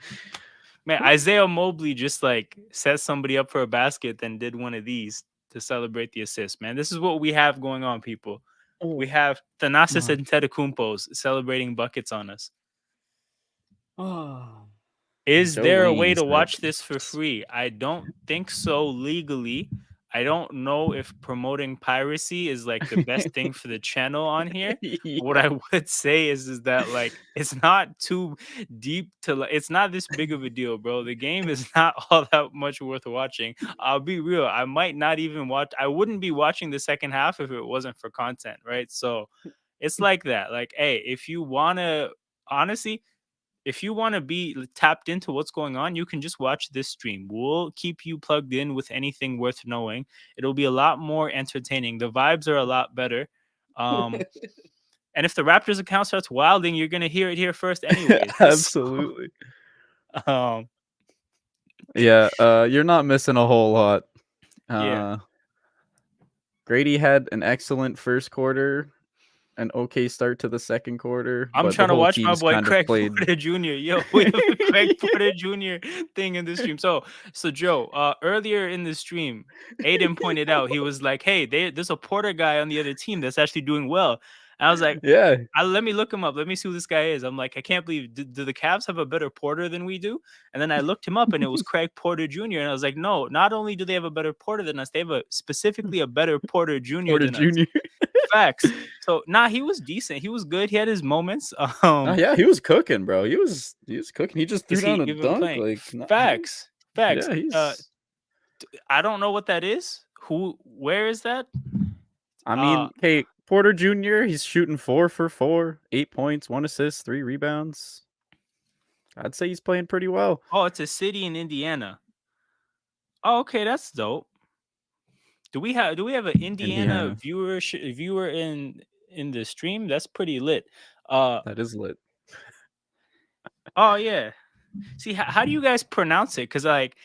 man, Isaiah Mobley just like set somebody up for a basket, then did one of these to celebrate the assist. Man, this is what we have going on, people. We Oh have Thanasis my. and Antetokounmpos celebrating buckets on us. Oh. Is there a way Joey's to that. watch this for free? I don't think so legally. I don't know if promoting piracy is like the best thing for the channel on here. What Yeah. I would say is that like it's not too deep to it's not this big of a deal, bro. The game is not all that much worth watching. I'll be real. I might not even watch I wouldn't be watching the second half if it wasn't for content, right? So it's like that. Like, hey, if you wanna honestly if you want to be tapped into what's going on, you can just watch this stream. We'll keep you plugged in with anything worth knowing. It'll be a lot more entertaining. The vibes are a lot better. Um, And if the Raptors account starts wilding, you're gonna hear it here first, anyways. Absolutely. So, Yeah, you're not missing a whole lot. yeah. Gradey had an excellent first quarter, an okay start to the second quarter, I'm but the trying to whole watch my team's boy kind of Craig played. Porter Jr. Yo, we have a Craig Porter Jr. thing in the stream. So Joe, earlier in the stream, Aiden pointed out, he was like, "Hey, there's a Porter guy on the other team that's actually doing well." And I was like, Yeah, let me look him up. Let me see who this guy is. I'm like, I can't believe. Do the Cavs have a better Porter than we do? And then I looked him up, and it was Craig Porter Jr. And I was like, no, not only do they have a better Porter than us, they have specifically a better Porter Jr. Porter than us. Jr. Facts. So he was decent. He was good. He had his moments. Oh yeah, he was cooking, bro. He was cooking. He just threw Is he down a even dunk. playing? Like, nah, Facts. Facts. yeah, he's. I don't know what that is. Where is that? I mean, hey, Porter Jr. He's shooting 4 for 4, 8 points, 1 assist, 3 rebounds. I'd say he's playing pretty well. Oh, it's a city in Indiana. Oh, okay, that's dope. Do we have an Indiana Indiana. viewer in the stream? That's pretty lit. That is lit. Oh yeah. See, how do you guys pronounce it? Because like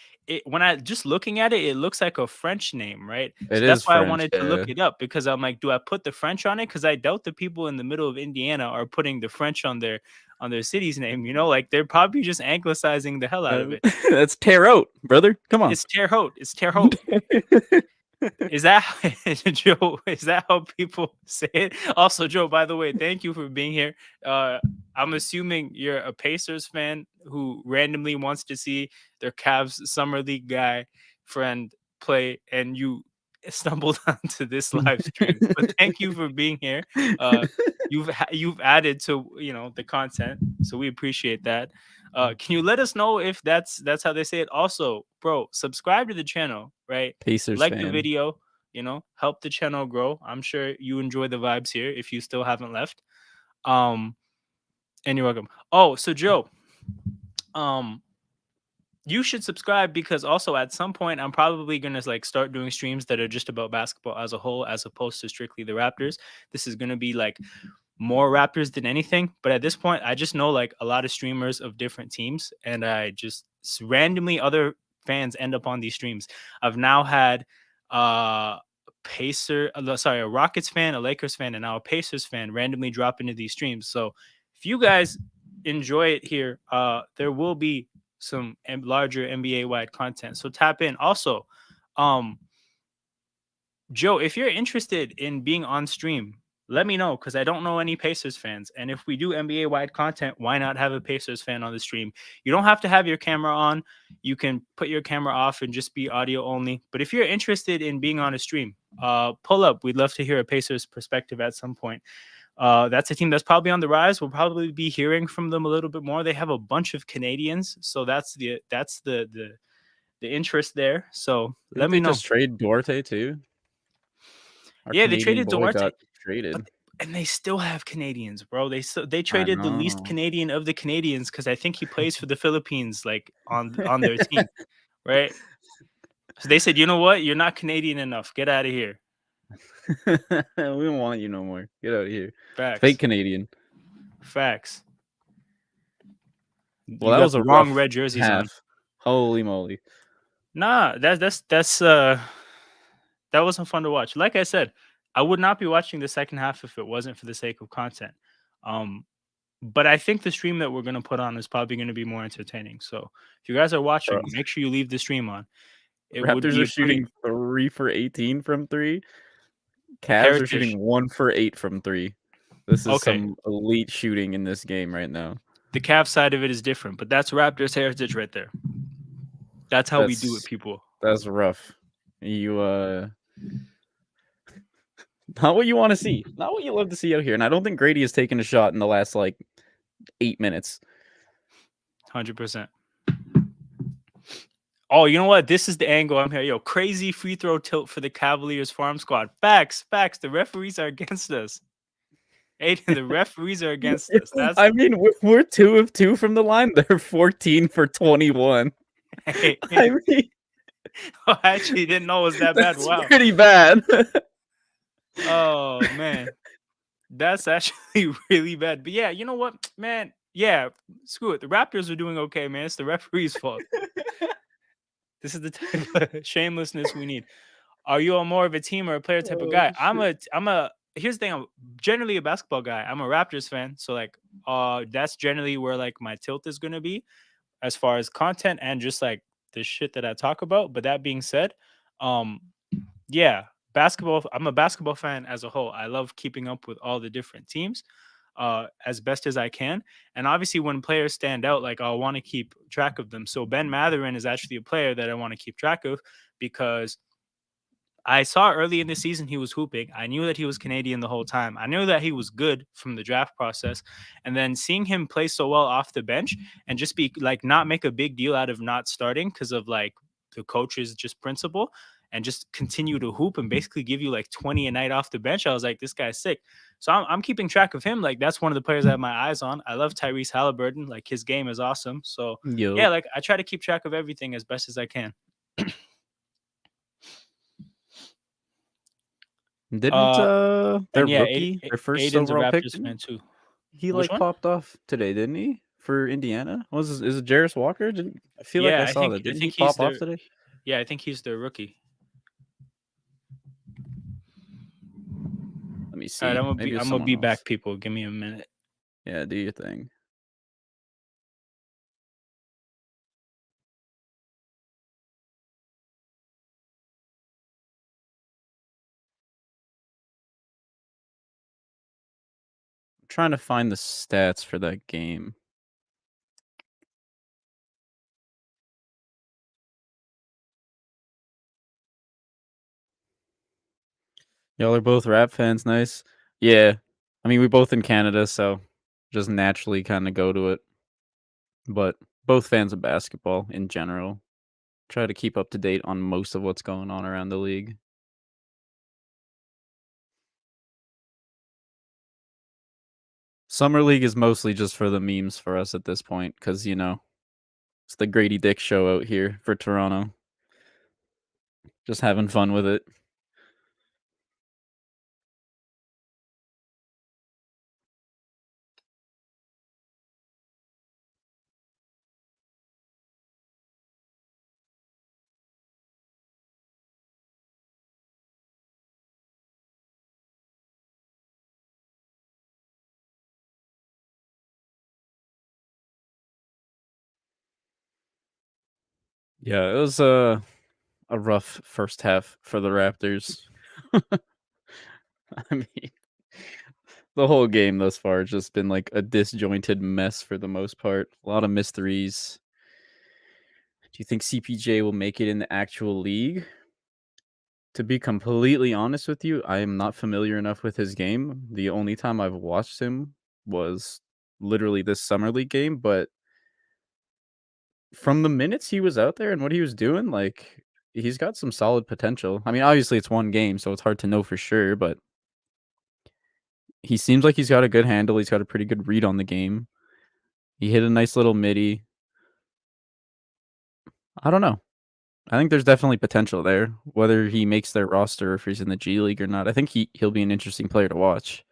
when I just looking at it, it looks like a French name, right? It So is that's why I French. wanted to look it up, because I'm like, do I put the French on it? Because I doubt the people in the middle of Indiana are putting the French on their city's name. Like they're probably just anglicizing the hell out of it. That's Terre Haute, brother. Come on. It's Terre Haute. It's Terre Haute. Is that Joe? Is that how people say it? Also, Joe, by the way, thank you for being here. I'm assuming you're a Pacers fan who randomly wants to see their Cavs summer league guy friend play, and you stumbled onto this live stream. But thank you for being here. You've added to the content, so we appreciate that. Can you let us know if that's how they say it? Also, bro, subscribe to the channel, right? Pacers Like fan. the video, help the channel grow. I'm sure you enjoy the vibes here if you still haven't left. And you're welcome. Oh, so Joe, you should subscribe, because also at some point I'm probably gonna like start doing streams that are just about basketball as a whole, as opposed to strictly the Raptors. This is gonna be like more Raptors than anything. But at this point, I just know like a lot of streamers of different teams, and I just randomly other fans end up on these streams. I've now had a Rockets fan, a Lakers fan, and now a Pacers fan randomly drop into these streams. So if you guys enjoy it here, there will be some larger NBA wide content. So tap in. Also, Joe, if you're interested in being on stream, let me know, because I don't know any Pacers fans. And if we do NBA wide content, why not have a Pacers fan on the stream? You don't have to have your camera on. You can put your camera off and just be audio only. But if you're interested in being on a stream, pull up. We'd love to hear a Pacers perspective at some point. That's a team that's probably on the rise. We'll probably be hearing from them a little bit more. They have a bunch of Canadians, so that's the interest there. So let me know. Just trade Duarte too. Our Yeah, Canadian they traded boy Duarte. got traded. And they still have Canadians, bro. They traded the least Canadian of the Canadians, because I think he plays for the Philippines, like on their team, right? So they said, you know what? You're not Canadian enough. Get out of here. We don't want you no more. Get out of here. Facts. Fake Canadian. Facts. Well, that was a wrong rough red jerseys half. on. Holy moly. Nah, that wasn't fun to watch. Like I said, I would not be watching the second half if it wasn't for the sake of content. But I think the stream that we're going to put on is probably going to be more entertaining. So if you guys are watching, make sure you leave the stream on. Raptors are shooting 3 for 18 from 3. Cavs are shooting 1 for 8 from 3. This is some elite shooting in this game right now. The Cavs side of it is different, but that's Raptors heritage right there. That's how we do it, people. That's rough. You not what you want to see. Not what you love to see out here. And I don't think Gradey has taken a shot in the last like 8 minutes. 100%. Oh, you know what? This is the angle I'm here. Yo, crazy free throw tilt for the Cavaliers farm squad. Facts. The referees are against us. Aiden, the referees are against us. I mean, we're 2 of 2 from the line. They're 14 for 21. Hey. I mean, I actually didn't know it was that bad. Wow. Pretty bad. Oh, man. That's actually really bad. But yeah, you know what, man? Yeah, screw it. The Raptors are doing okay, man. It's the referee's fault. This is the type of shamelessness we need. Are you a more of a team or a player type of Oh, guy? shit. I'm a here's the thing, I'm generally a basketball guy. I'm a Raptors fan, so like that's generally where like my tilt is gonna be as far as content and just like the shit that I talk about. But that being said, um yeah, basketball. I'm a basketball fan as a whole. I love keeping up with all the different teams as best as I can. And obviously, when players stand out, like I'll want to keep track of them. So Ben Matherin is actually a player that I want to keep track of because I saw early in the season he was hooping. I knew that he was Canadian the whole time. I knew that he was good from the draft process. And then seeing him play so well off the bench and just be like not make a big deal out of not starting because of like the coach's just principle and just continue to hoop and basically give you like 20 a night off the bench. I was like, this guy's sick. So I'm keeping track of him. Like that's one of the players I have my eyes on. I love Tyrese Halliburton. Like his game is awesome. So yeah, Yup. like I try to keep track of everything as best as I can. Didn't, their And yeah, rookie, their first Aiden's a overall pick, Raptors didn't fan too. he, Which like, one? popped off today, didn't he, for Indiana? Is it Jarris Walker? Didn't I feel like I Yeah, saw that. I Didn't he think he's pop off their today? yeah, I think he's their rookie. Let me All right, see. Maybe it's I'm gonna someone be else. back, people. Give me a minute. Yeah, do your thing. I'm trying to find the stats for that game. Y'all are both rap fans, nice. Yeah. I mean, we both in Canada, so just naturally kinda go to it. But both fans of basketball in general. Try to keep up to date on most of what's going on around the league. Summer league is mostly just for the memes for us at this point, because it's the Grady Dick show out here for Toronto. Just having fun with it. Yeah, it was a rough first half for the Raptors. I mean, the whole game thus far has just been like a disjointed mess for the most part. A lot of mysteries. Do you think CPJ will make it in the actual league? To be completely honest with you, I am not familiar enough with his game. The only time I've watched him was literally this summer league game, but from the minutes he was out there and what he was doing, like he's got some solid potential. I mean, obviously it's one game, so it's hard to know for sure, but he seems like he's got a good handle. He's got a pretty good read on the game. He hit a nice little midi. I don't know. I think there's definitely potential there. Whether he makes their roster or if he's in the G League or not, I think he'll be an interesting player to watch.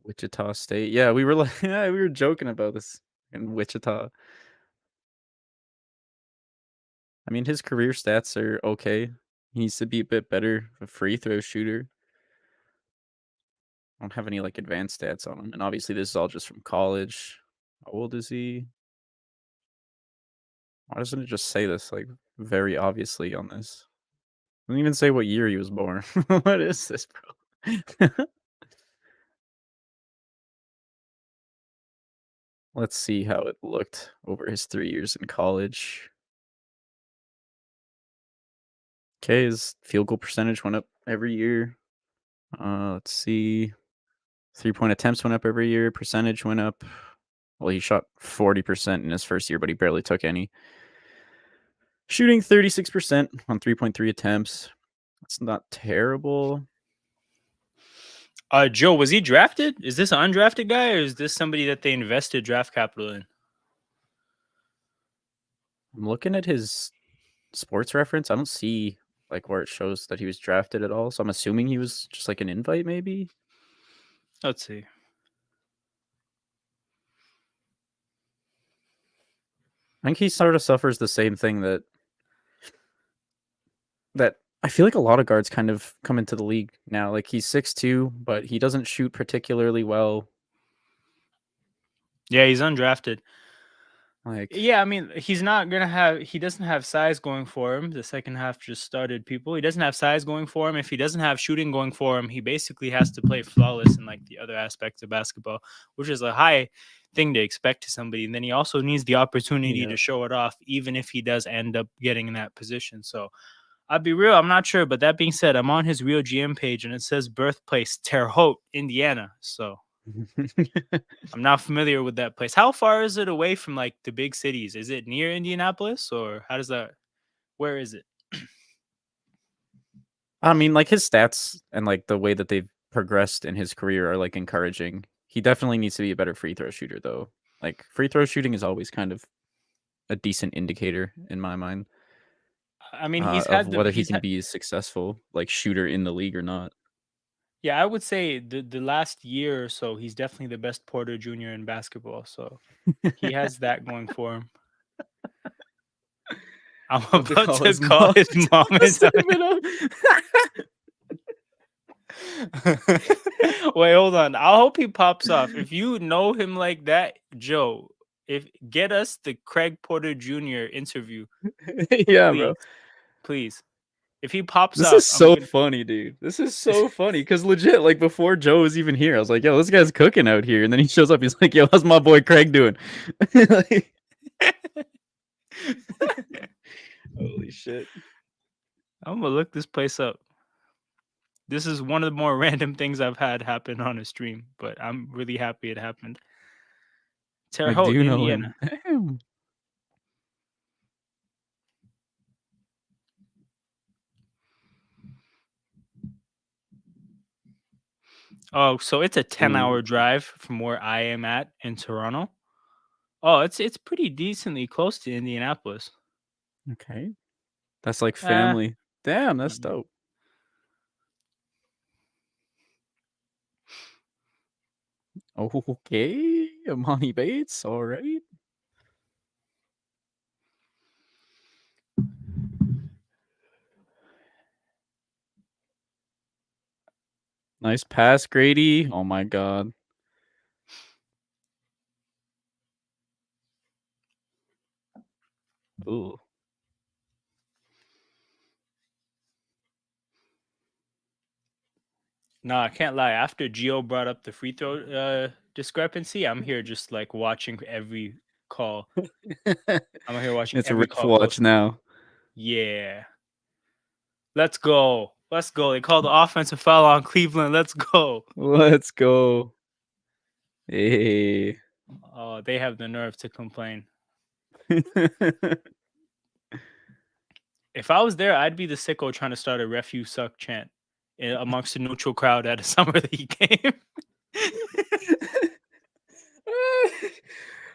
Wichita State. Yeah, we were like, yeah, we were joking about this in Wichita. I mean, his career stats are okay. He needs to be a bit better, a free throw shooter. I don't have any like advanced stats on him, and obviously this is all just from college. How old is he? Why doesn't it just say this like very obviously on this? Doesn't even say what year he was born. What is this, bro? Let's see how it looked over his 3 years in college. Okay, his field goal percentage went up every year. Let's see. 3-point attempts went up every year. Percentage went up. Well, he shot 40% in his first year, but he barely took any. Shooting 36% on 3.3 attempts. That's not terrible. Joe, was he drafted? Is this an undrafted guy, or is this somebody that they invested draft capital in? I'm looking at his sports reference. I don't see like where it shows that he was drafted at all. So I'm assuming he was just like an invite, maybe. Let's see. I think he sort of suffers the same thing that I feel like a lot of guards kind of come into the league now. Like he's 6'2", but he doesn't shoot particularly well. Yeah, he's undrafted. Like, Yeah, I mean, he doesn't have size going for him. The second half just started, people. He doesn't have size going for him. If he doesn't have shooting going for him, he basically has to play flawless in like the other aspects of basketball, which is a high thing to expect to somebody. And then he also needs the opportunity to show it off, even if he does end up getting in that position. So I'll be real, I'm not sure. But that being said, I'm on his Real GM page and it says birthplace Terre Haute, Indiana. So I'm not familiar with that place. How far is it away from like the big cities? Is it near Indianapolis, or how does that? Where is it? I mean, like his stats and like the way that they've progressed in his career are like encouraging. He definitely needs to be a better free throw shooter, though. Like free throw shooting is always kind of a decent indicator in my mind I mean, of whether he can be a successful like shooter in the league or not. yeah, I would say the last year or so, he's definitely the best Porter Jr. in basketball. So he has that going for him. I'm about to call his mom and tell Wait, hold on. I hope he pops off. If you know him like that, Joe, if get us the Craig Porter Jr. interview, Yeah, please, bro. please. If he pops This up, is I'm so gonna. funny, dude. This is so funny because legit, like before Joe was even here, I was like, "Yo, this guy's cooking out here," and then he shows up. He's like, "Yo, how's my boy Craig doing?" Like, holy shit! I'm gonna look this place up. This is one of the more random things I've had happen on a stream, but I'm really happy it happened. Terre I Haute, do know him. Indiana. Damn. Oh, so it's a 10-hour Ooh, drive from where I am at in Toronto. Oh, it's pretty decently close to Indianapolis. okay. That's like Uh, family. Damn, that's mm, dope. Okay, Amani Bates. All right. Nice pass, Gradey. Oh my god. Ooh. no, I can't lie. After Gio brought up the free throw discrepancy, I'm here just like watching every call. I'm here watching It's a every rough call go watch through. now. Yeah. Let's go. Let's go. They called the offensive foul on Cleveland. Let's go. Let's go. Hey. Oh, they have the nerve to complain. If I was there, I'd be the sicko trying to start a "ref you suck" chant amongst the neutral crowd at a summer league game.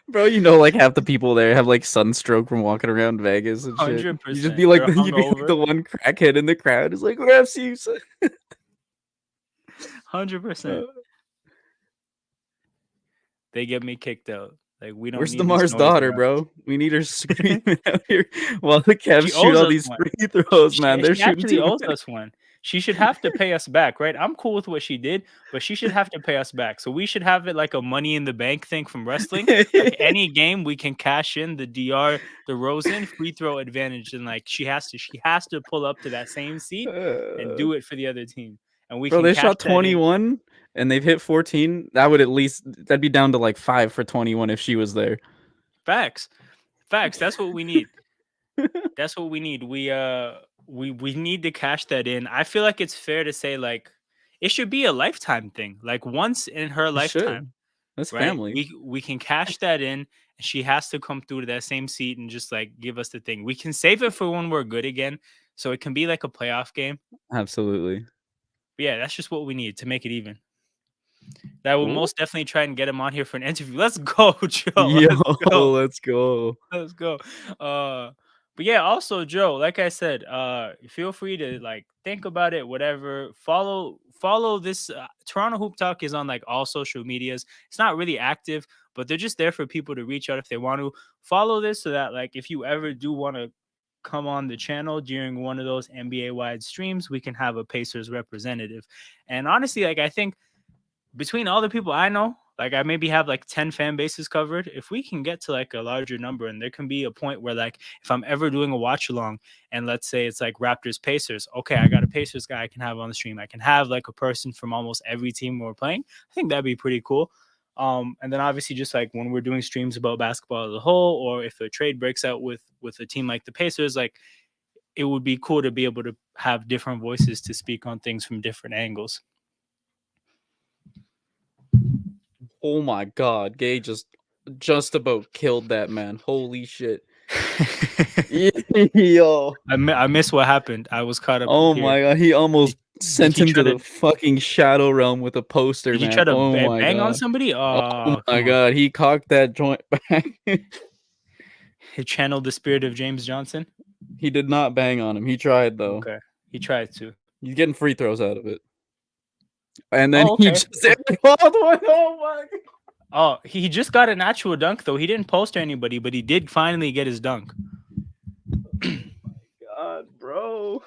Bro, you know, like half the people there have like sunstroke from walking around Vegas and shit. You just 100%. be like, They're you'd be like hungover. the one crackhead in the crowd is like, refs you. 100%. They get me kicked out. Like, we don't Where's need this Damar's noise daughter, around us. bro? We need her screaming out here while the She Cavs shoot owes all us these one. free throws, man. They're She shooting actually too owes many. us one. She should have to pay us back, right? I'm cool with what she did, but she should have to pay us back. So we should have it like a Money in the Bank thing from wrestling. Like any game, we can cash in the the Rosen free throw advantage, and like she has to pull up to that same seat and Uh, do it for the other team, and we Bro, can they cash shot that in. 21 and they've hit 14. That would at least that'd be down to like 5 for 21 if she was there. Facts, facts. That's what we need. That's what we need. We need to cash that in. I feel like it's fair to say like it should be a lifetime thing. Like once in her It lifetime, should. That's right? family. We can cash that in and she has to come through to that same seat and just like give us the thing. We can save it for when we're good again. So it can be like a playoff game. Absolutely. But yeah, that's just what we need to make it even. That will Cool. most definitely try and get him on here for an interview. Let's go, Joe. Yo, Let's go. let's go. Let's go. But yeah, also Joe, like I said, feel free to like think about it, whatever. Follow this. Toronto Hoop Talk is on like all social medias. It's not really active, but they're just there for people to reach out if they want to follow this, so that like if you ever do want to come on the channel during one of those NBA wide streams, we can have a Pacers representative. And honestly, like I think between all the people I know, like I maybe have like 10 fan bases covered. If we can get to like a larger number, and there can be a point where like if I'm ever doing a watch along and let's say it's like Raptors Pacers, okay, I got a Pacers guy I can have on the stream. I can have like a person from almost every team we're playing. I think that'd be pretty cool. And then obviously just like when we're doing streams about basketball as a whole, or if a trade breaks out with a team like the Pacers, like it would be cool to be able to have different voices to speak on things from different angles. Oh my god, Gay just about killed that man. Holy shit. Yo. I miss what happened. I was caught up Oh here. my god, he almost sent he him try to to the fucking shadow realm with a poster, did he man. try to Oh my bang on god. somebody? Oh Oh, my come on. god, he cocked that joint back. He channeled the spirit of James Johnson. He did not bang on him. He tried though. Okay. He tried to. He's getting free throws out of it. And then Oh, he okay. just oh my god. Oh, he just got an actual dunk though. He didn't post to anybody, but he did finally get his dunk. God, bro.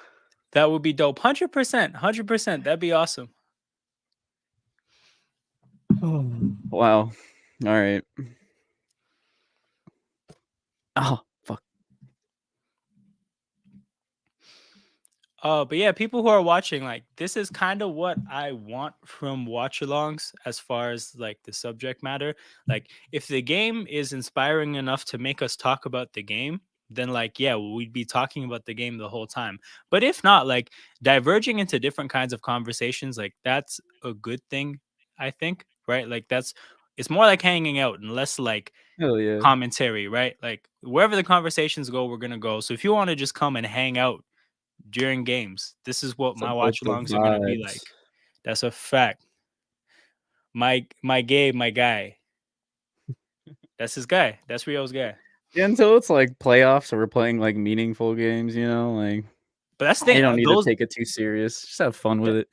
That would be dope. 100%. 100%. That'd be awesome. Wow. All right. Oh, fuck. But yeah, people who are watching, like this is kind of what I want from watch-alongs as far as like the subject matter. Like if the game is inspiring enough to make us talk about the game, then like yeah, we'd be talking about the game the whole time. But if not, like diverging into different kinds of conversations, like that's a good thing, I think, right? Like that's it's more like hanging out and less like Hell yeah. commentary, right? Like wherever the conversations go, we're gonna go. So if you want to just come and hang out during games, this is what It's my about watch the alongs are gonna be vibes. like. That's a fact. My Gabe, my guy. That's his guy. That's Rio's guy. Yeah, until it's like playoffs or we're playing like meaningful games, you know, like But that's the you thing. don't need to Those take it too serious. Just have fun with it.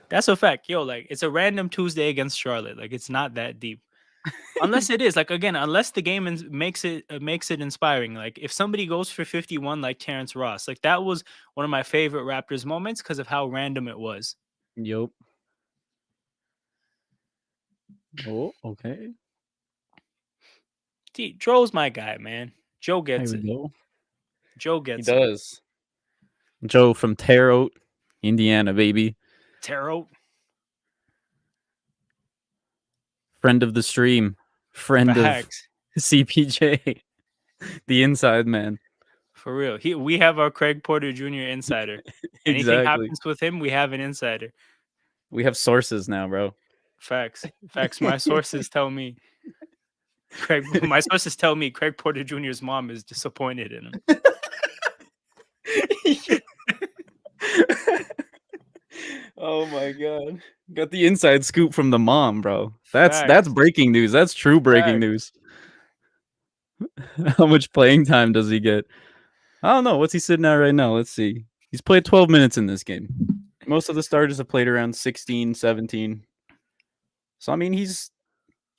that's a fact. Yo, like it's a random Tuesday against Charlotte. Like it's not that deep. Unless it is like again, unless the game makes it inspiring. Like if somebody goes for 51 like Terrence Ross, like that was one of my favorite Raptors moments because of how random it was. Yup. Oh, okay. Joe's my guy, man. Joe There gets we it. go. Joe He gets it. does. Joe from Terre Haute, Indiana, baby. Tarot. Friend of the stream. Friend of Facts. CPJ. The inside man. For real. We have our Craig Porter Jr. insider. Anything Exactly. happens with him, we have an insider. We have sources now, bro. Facts. Facts. My sources tell me my sources tell me Craig Porter Jr.'s mom is disappointed in him. Oh my god. Got the inside scoop from the mom, bro. That's Facts. breaking news. That's true breaking Facts. news. How much playing time does he get? I don't know. What's he sitting at right now? Let's see. He's played 12 minutes in this game. Most of the starters have played around 16, 17. So I mean, he's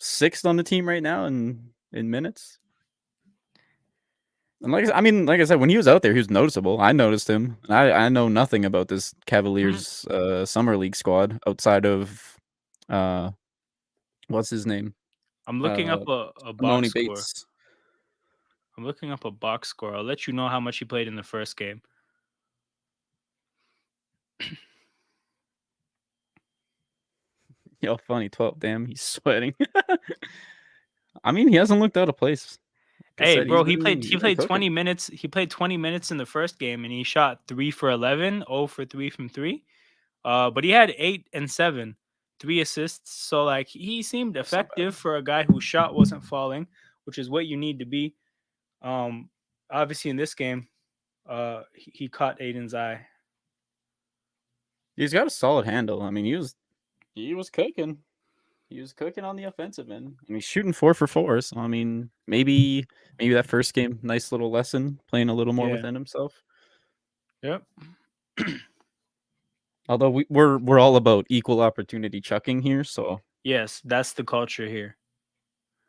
6th on the team right now in minutes. And like I said, when he was out there, he was noticeable. I noticed him. I know nothing about this Cavaliers summer league squad outside of what's his name? I'm looking up a Amoni box score. Bates. I'm looking up a box score. I'll let you know how much he played in the first game. Yo, funny 12. Damn, he's sweating. I mean, he hasn't looked out of place. Like I Hey, said, bro, he's he been played 20 cooking. minutes. He played 20 minutes in the first game and he shot 3 for 11, 0 for 3 from 3. But he had 8 and 7, 3 assists. So like he seemed That's not bad. effective for a guy whose shot wasn't falling, which is what you need to be. Obviously in this game, he caught Aiden's eye. He's got a solid handle. I mean, he was cooking. He was cooking on the offensive end, and he's shooting 4 for 4. So I mean, maybe that first game, nice little lesson, playing a little more Yeah. within himself. Yep. Although we're all about equal opportunity chucking here, Yes, that's the culture here.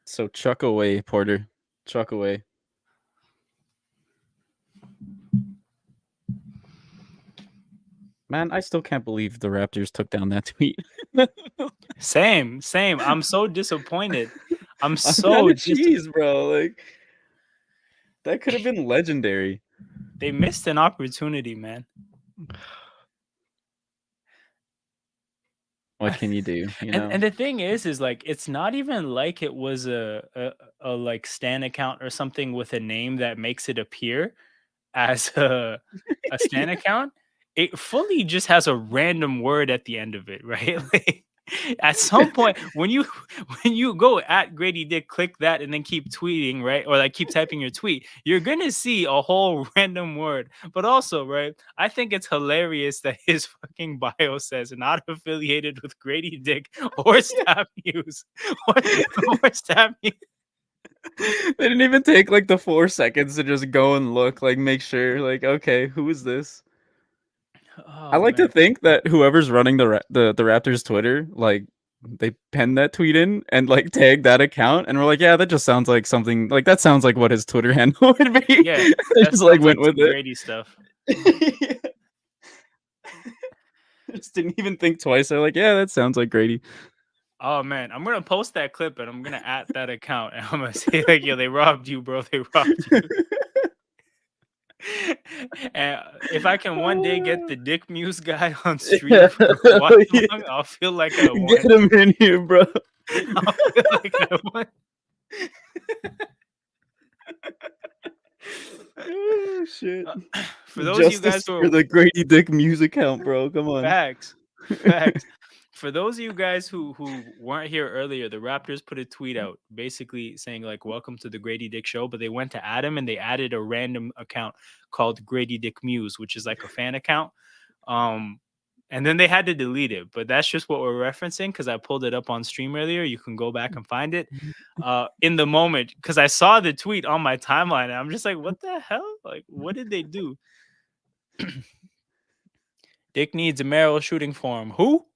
so chuck away, Porter, chuck away. Man, I still can't believe the Raptors took down that tweet. Same, same. I'm so disappointed. I'm I'm kind so of cheese, bro. Like that could have been legendary. They missed an opportunity, man. What can you do? And the thing is like it's not even like it was a like Stan account or something with a name that makes it appear as a Stan account. It fully just has a random word at the end of it, right? Like at some point when you go at Grady Dick, click that and then keep tweeting, right? Or like keep typing your tweet, you're gonna see a whole random word. But also, right, I think it's hilarious that his fucking bio says not affiliated with Grady Dick or Stab News or Stab News. They didn't even take like the 4 seconds to just go and look, like make sure, like, okay, who is this? I Oh like to man. think that whoever's running the Raptors Twitter, like they pen that tweet in and like tag that account, and we're like, yeah, that just sounds like something like that sounds like what his Twitter handle would be. Yeah, They that just like sounds like went with some it. Grady stuff. Just didn't even think twice. They're like, yeah, that sounds like Grady. Oh man, I'm gonna post that clip and I'm gonna at that account and I'm gonna say like, yo, they robbed you, bro. They robbed you. And if I can one day get the Dick Muse guy on stream Yeah. for Watchalong, I'll feel like I Get won. him in here, bro. I'll feel like I won. Oh shit. For those of you guys Justice who for are the Grady Dick Muse account, bro. Come on. facts, facts. For those of you guys who weren't here earlier, the Raptors put a tweet out basically saying like "Welcome to the Grady Dick Show," but they went to Adam and they added a random account called Grady Dick Muse, which is like a fan account. Um, and then they had to delete it, but that's just what we're referencing because I pulled it up on stream earlier. You can go back and find it in the moment because I saw the tweet on my timeline and I'm just like, what the hell? Like, what did they do? Dick needs a Merrill shooting form. Who?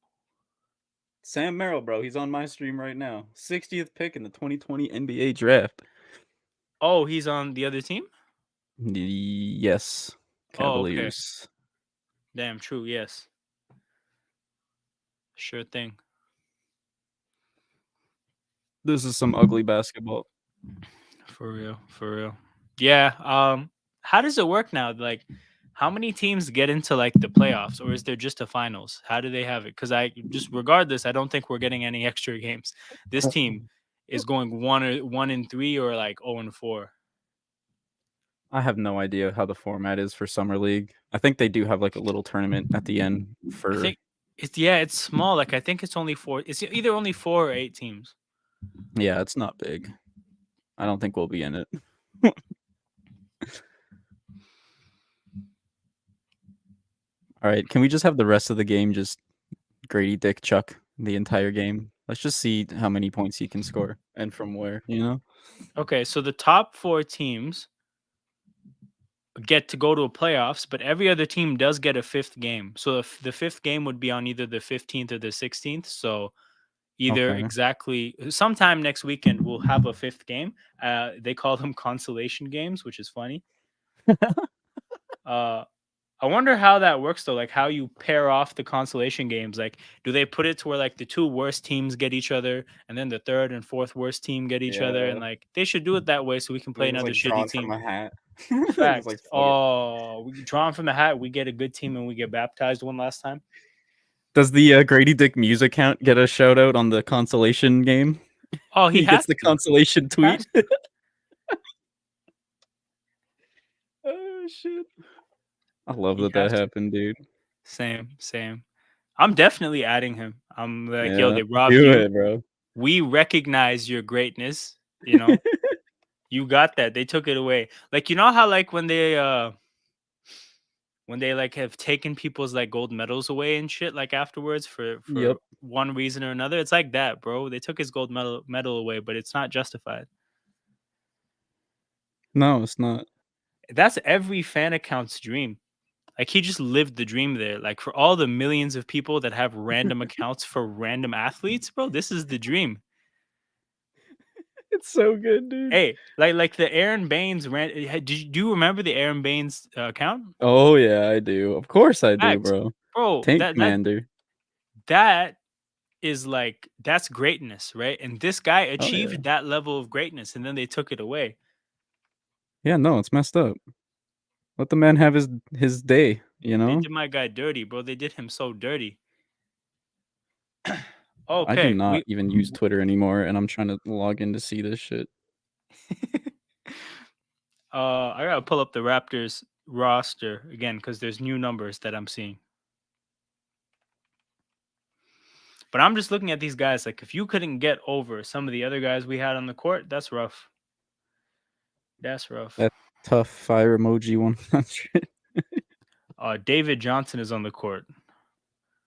Sam Merrill, bro. He's on my stream right now. 60th pick in the 2020 NBA draft. Oh, he's on the other team? Yes. Oh, okay. Cavaliers. Damn, true. Yes. Sure thing. This is some ugly basketball. For real. For real. Yeah. How does it work now? Like, how many teams get into like the playoffs, or is there just a finals? How do they have it? Because I just regardless, I don't think we're getting any extra games. This team is going 1-3 or like 0-4. I have no idea how the format is for Summer League. I think they do have like a little tournament at the end I for. think it's small. Like I think it's only 4. It's either only 4 or 8 teams. Yeah, it's not big. I don't think we'll be in it. All right, can we just have the rest of the game just Grady Dick Chuck the entire game? Let's just see how many points he can score and from where, you know? Okay, so the top 4 teams get to go to a playoffs, but every other team does get a 5th game. So the 5th game would be on either the 15th or the 16th. So either Okay. exactly sometime next weekend we'll have a 5th game. They call them consolation games, which is funny. I wonder how that works though, like how you pair off the consolation games. Like, do they put it to where like the 2 worst teams get each other, and then the 3rd and 4th worst team get each other, and Yeah. like they should do it that way so we can play It was another like shitty drawn from team. a hat. Just Facts. like fuck it. Oh, we drawn from the hat. We get a good team and we get baptized one last time. Does the Grady Dick Muse account get a shout out on the consolation game? Oh, he He has gets the to. consolation Has tweet. to. Oh shit! I love He that has to. happened, dude. Same. I'm definitely adding him. I'm like, yo, Yeah, they robbed do you. it, bro. We recognize your greatness. You know, you got that. They took it away. Like, you know how like when they like have taken people's like gold medals away and shit like afterwards for Yep. one reason or another. It's like that, bro. They took his gold medal away, but it's not justified. No, it's not. That's every fan account's dream. Like he just lived the dream there. Like for all the millions of people that have random accounts for random athletes, bro, this is the dream. It's so good, dude. Hey, like the Aaron Baines do you remember the Aaron Baines account? Oh yeah, I do. Of course I do, Facts, bro. bro. Tank That Commander. that is like that's greatness, right? And this guy Oh yeah. achieved that level of greatness, and then they took it away. Yeah, no, it's messed up. Let the man have his day, you They know? did my guy dirty, bro. They did him so dirty. I do Okay, not even use Twitter anymore, and I'm trying to log in to see this shit. I gotta pull up the Raptors roster again because there's new numbers that I'm seeing. But I'm just looking at these guys. Like, if you couldn't get over some of the other guys we had on the court, that's rough. That's rough. That tough fire emoji 100. David Johnson is on the court.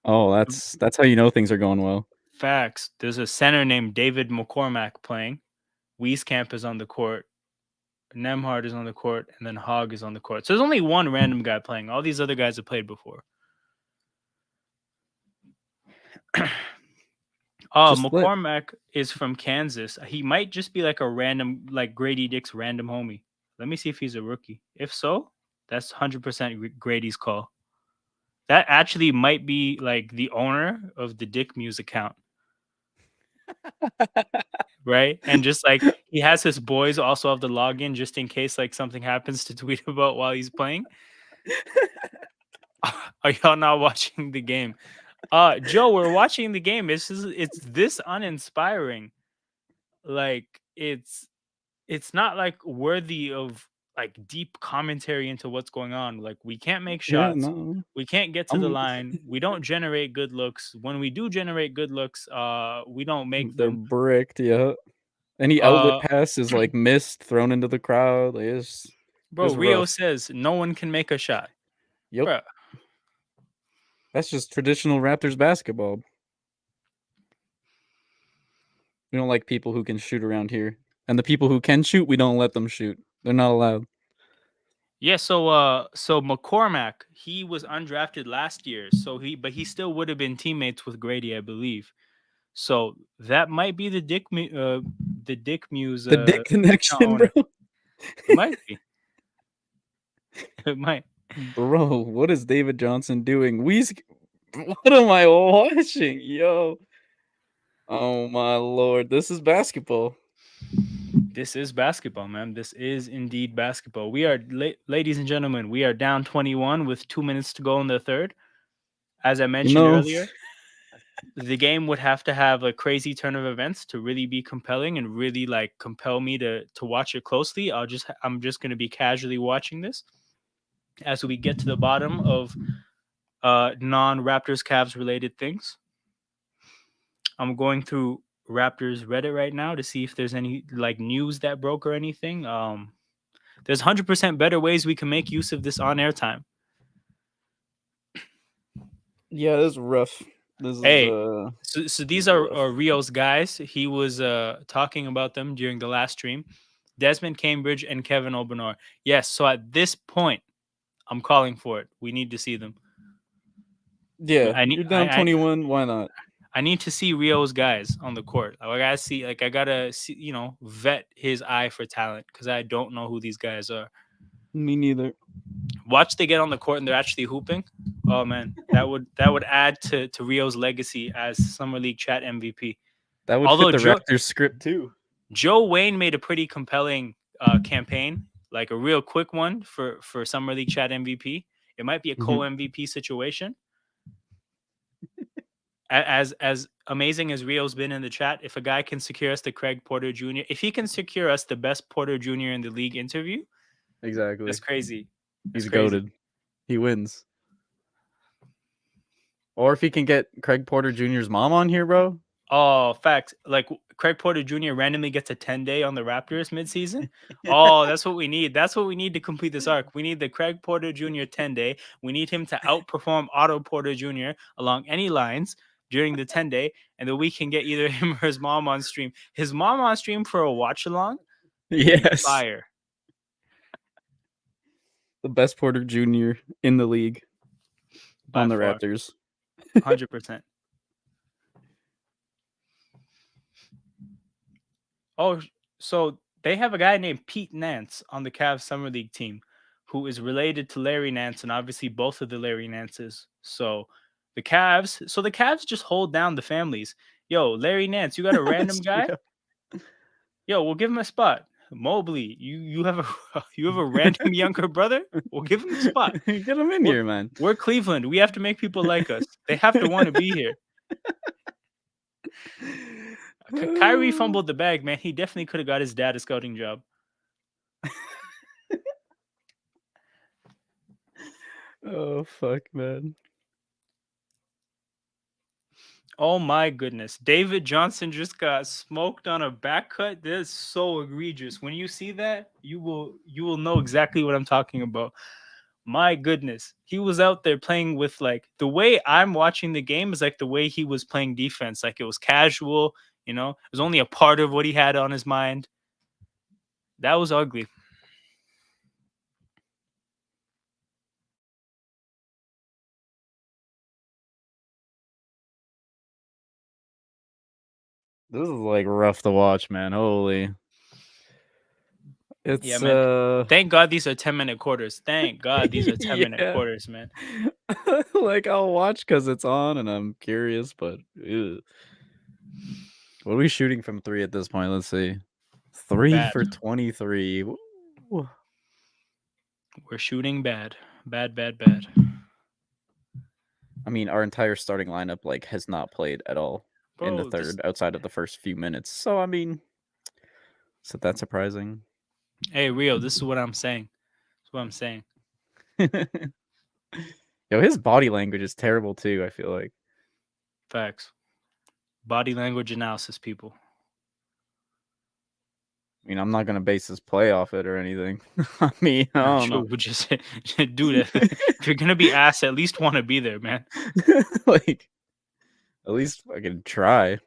Oh, that's how you know things are going well. Facts. There's a center named David McCormack playing. Wieskamp is on the court. Nemhard is on the court, and then Hogg is on the court. So there's only one random guy playing. All these other guys have played before. McCormack is from Kansas. He might just be like a random, like Grady Dick's random homie. Let me see if he's a rookie. If so, that's 100% Grady's call. That actually might be like the owner of the Dick Muse account. Right? And just like he has his boys also have the login just in case like something happens to tweet about while he's playing. Are y'all not watching the game? Joe, we're watching the game. It's this uninspiring. Like it's not like worthy of like deep commentary into what's going on. Like we can't make Yeah, shots. no. We can't get to the line. We don't generate good looks. When we do generate good looks, we don't make They're them. bricked, yeah. Any outlet pass is like missed, thrown into the crowd. Like, it's Bro, Rio rough. says no one can make a shot. Yep. Bro. That's just traditional Raptors basketball. We don't like people who can shoot around here. And the people who can shoot, we don't let them shoot. They're not allowed. Yeah, so McCormack, he was undrafted last year, but he still would have been teammates with Gradey, I believe. So that might be the Dick Muse. The Dick connection, bro. It might be. It might. Bro, what is David Johnson doing? What am I watching? Yo. Oh my lord, this is basketball. This is basketball, man. This is indeed basketball. We are, ladies and gentlemen, we are down 21 with 2 minutes to go in the third. As I mentioned earlier, the game would have to have a crazy turn of events to really be compelling and really like compel me to watch it closely. I'm just going to be casually watching this as we get to the bottom of non-Raptors-Cavs related things. I'm going through Raptors Reddit right now to see if there's any like news that broke or anything. There's 100% better ways we can make use of this on-air time. Yeah, this is rough. So these are Rio's guys. He was talking about them during the last stream. Desmond Cambridge and Kevin Obanor. Yes, so at this point, I'm calling for it. We need to see them. Yeah, you're down 21. Why not? I need to see Rio's guys on the court. I gotta see, vet his eye for talent because I don't know who these guys are. Me neither. Watch they get on the court and they're actually hooping. Oh man, that would add to Rio's legacy as Summer League Chat MVP. That would fit the Raptors script too. Joe Wayne made a pretty compelling campaign, like a real quick one for Summer League Chat MVP. It might be a co-MVP situation. As amazing as Rio's been in the chat, if a guy can secure us the Craig Porter Jr., if he can secure us the best Porter Jr. in the league interview, exactly, that's crazy. He's goated. He wins. Or if he can get Craig Porter Jr.'s mom on here, bro. Oh, fact. Like Craig Porter Jr. randomly gets a 10-day on the Raptors midseason. Oh, that's what we need. That's what we need to complete this arc. We need the Craig Porter Jr. 10-day. We need him to outperform Otto Porter Jr. along any lines. during the 10-day, and then we can get either him or his mom on stream. His mom on stream for a watch along would be Yes. fire. The best Porter Jr. in the league By on the far. Raptors. 100%. Oh, so they have a guy named Pete Nance on the Cavs Summer League team who is related to Larry Nance and obviously both of the Larry Nances. So the Cavs just hold down the families. Yo, Larry Nance, you got a random Straight guy? up. Yo, we'll give him a spot. Mobley, you have a you have a random younger brother? We'll give him a spot. Get him in here, man. We're Cleveland. We have to make people like us. They have to want to be here. Kyrie fumbled the bag, man. He definitely could have got his dad a scouting job. Oh, fuck, man. Oh my goodness. David Johnson just got smoked on a back cut. That's so egregious. When you see that, you will know exactly what I'm talking about. My goodness. He was out there playing with like the way I'm watching the game is like the way he was playing defense. Like it was casual, you know. It was only a part of what he had on his mind. That was ugly. This is like rough to watch, man. Holy. It's Yeah, man. Thank God these are 10-minute quarters. Thank God these are 10-minute yeah. quarters, man. Like I'll watch because it's on and I'm curious, but ew. What are we shooting from 3 at this point? Let's see. 3 Bad. for 23. Woo. We're shooting bad. Bad, bad, bad. I mean, our entire starting lineup like has not played at all in the Bro, this third outside of the first few minutes. So I mean, so that's surprising. Hey, Rio, this is what I'm saying. That's what I'm saying. Yo, his body language is terrible too, I feel like. Facts. Body language analysis, people. I mean, I'm not gonna base his play off it or anything. I mean, I don't know. Would just do that. If you're gonna be ass, at least want to be there, man. Like, at least I can try.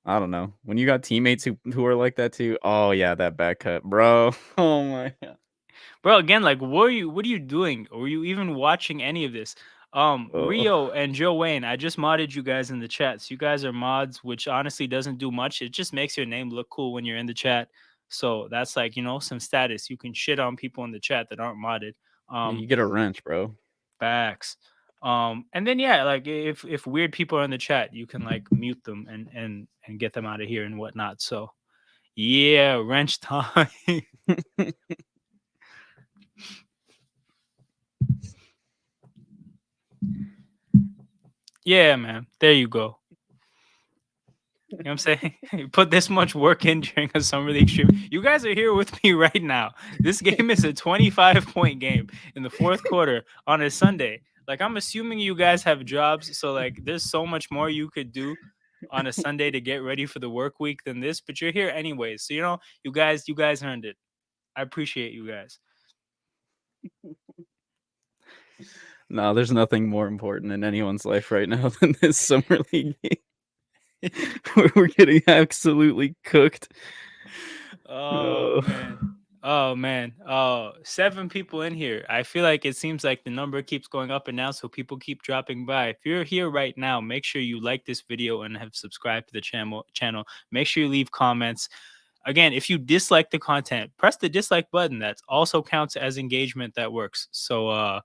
I don't know. When you got teammates who are like that too. Oh yeah, that back cut, bro. Oh my god. Bro, again, like what are you doing? Were you even watching any of this? Rio and Joe Wayne, I just modded you guys in the chat. So you guys are mods, which honestly doesn't do much. It just makes your name look cool when you're in the chat. So that's like, you know, some status. You can shit on people in the chat that aren't modded. You get a wrench, bro. Facts. And then yeah, like if weird people are in the chat, you can like mute them and get them out of here and whatnot. So yeah, wrench time. Yeah, man. There you go. You know what I'm saying? You put this much work in during a summer league stream. You guys are here with me right now. This game is a 25-point game in the fourth quarter on a Sunday. Like I'm assuming you guys have jobs, so like there's so much more you could do on a Sunday to get ready for the work week than this, but you're here anyways. So you know, you guys earned it. I appreciate you guys. No, there's nothing more important in anyone's life right now than this summer league game. We're getting absolutely cooked. Oh man. Oh man. 7 people in here. I feel like it seems like the number keeps going up and down, so people keep dropping by. If you're here right now, make sure you like this video and have subscribed to the channel. Make sure you leave comments. Again, if you dislike the content, press the dislike button. That also counts as engagement. That works. So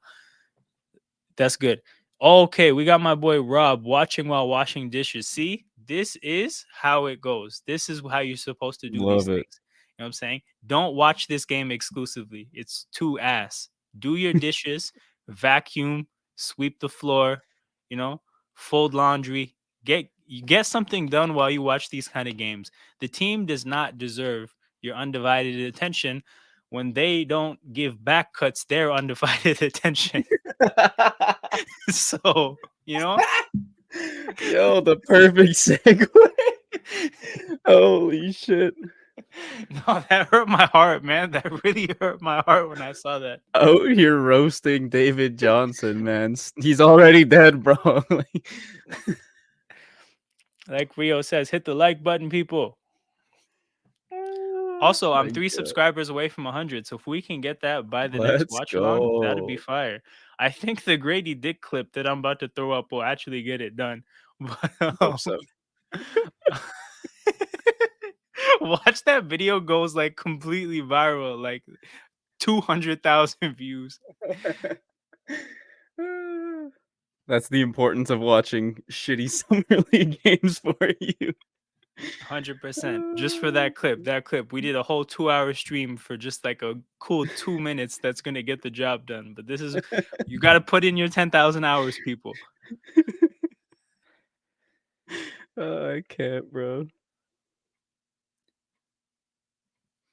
that's good. Okay, we got my boy Rob watching while washing dishes. See, this is how it goes. This is how you're supposed to do Love these it. things. You know what I'm saying? Don't watch this game exclusively. It's too ass. Do your dishes, vacuum, sweep the floor, you know, fold laundry. Get something done while you watch these kind of games. The team does not deserve your undivided attention when they don't give back cuts their undivided attention. So, you know, Yo, the perfect segue. Holy shit. No, that hurt my heart, man. That really hurt my heart when I saw that. Out here roasting David Johnson, man. He's already dead, bro. Like Rio says, hit the like button, people. Oh Also, I'm my 3 god. subscribers away from 100, so if we can get that by the next Let's watch along, that'd be go. fire. I think the Grady Dick clip that I'm about to throw up will actually get it done. But Hope so. watch that video goes like completely viral, like 200,000 views. That's the importance of watching shitty summer league games for you. 100%. Just for that clip. That clip. We did a whole 2-hour stream for just like a cool 2 minutes that's going to get the job done. But this is, you got to put in your 10,000 hours, people. I can't, bro.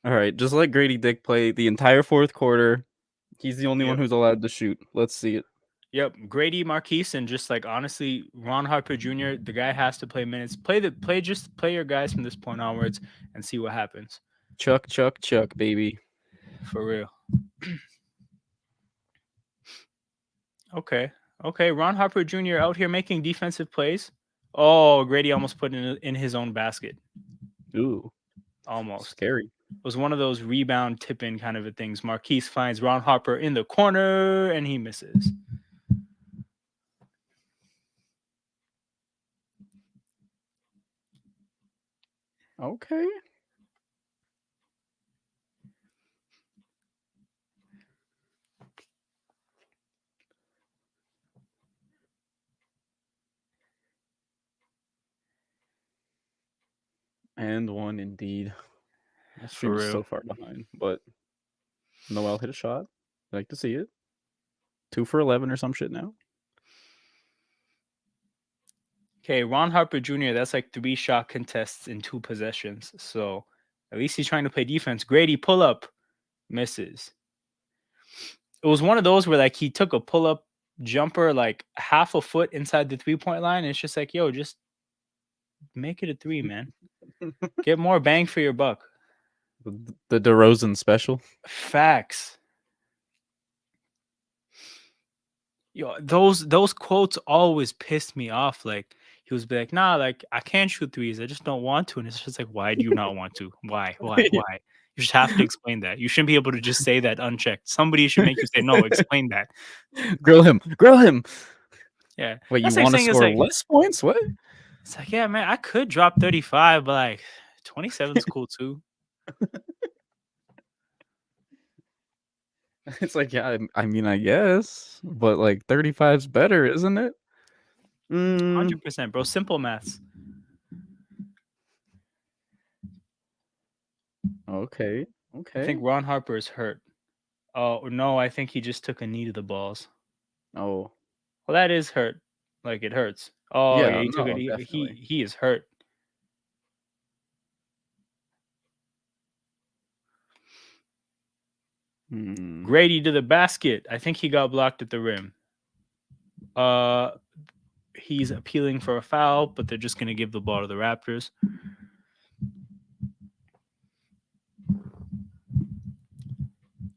All right, just let Grady Dick play the entire fourth quarter. He's the only one Yep. who's allowed to shoot. Let's see it. Yep. Grady, Markquis, and just like honestly, Ron Harper Jr., the guy has to play minutes. Just play your guys from this point onwards and see what happens. Chuck, Chuck, Chuck, baby. For real. Okay. Okay. Ron Harper Jr. out here making defensive plays. Oh, Grady almost put in his own basket. Ooh, Almost. scary. It was one of those rebound tip-in kind of a things. Markquis finds Ron Harper in the corner and he misses. Okay. And one indeed. My stream is so far behind, but Nowell hit a shot. I like to see it. 2 for 11 or some shit now. Okay, Ron Harper Jr., that's like 3 shot contests in 2 possessions. So at least he's trying to play defense. Grady pull up, misses. It was one of those where like he took a pull up jumper like half a foot inside the 3-point line. And it's just like, yo, just make it a 3, man. Get more bang for your buck. The DeRozan special. Facts. Yo, those quotes always pissed me off. Like he was like, nah, like I can't shoot threes. I just don't want to. And it's just like, why do you not want to? Why? Why? Yeah. Why? You just have to explain that. You shouldn't be able to just say that unchecked. Somebody should make you say, no, explain that. Grill him. Grill him. Yeah. Wait, you That's like want to saying it's score like, less points? What? it's like, yeah, man, I could drop 35, but like 27 is cool too. It's like, yeah, I mean, I guess, but like 35's better, isn't it? 100%, bro. Simple maths. Okay. I Okay. think Ron Harper is hurt. Oh no, I think he just took a knee to the balls. Oh. Well, that is hurt. Like it hurts. Oh yeah, Yeah, he took it. no, definitely. He is hurt. Gradey to the basket. I think he got blocked at the rim. He's appealing for a foul, but they're just gonna give the ball to the Raptors.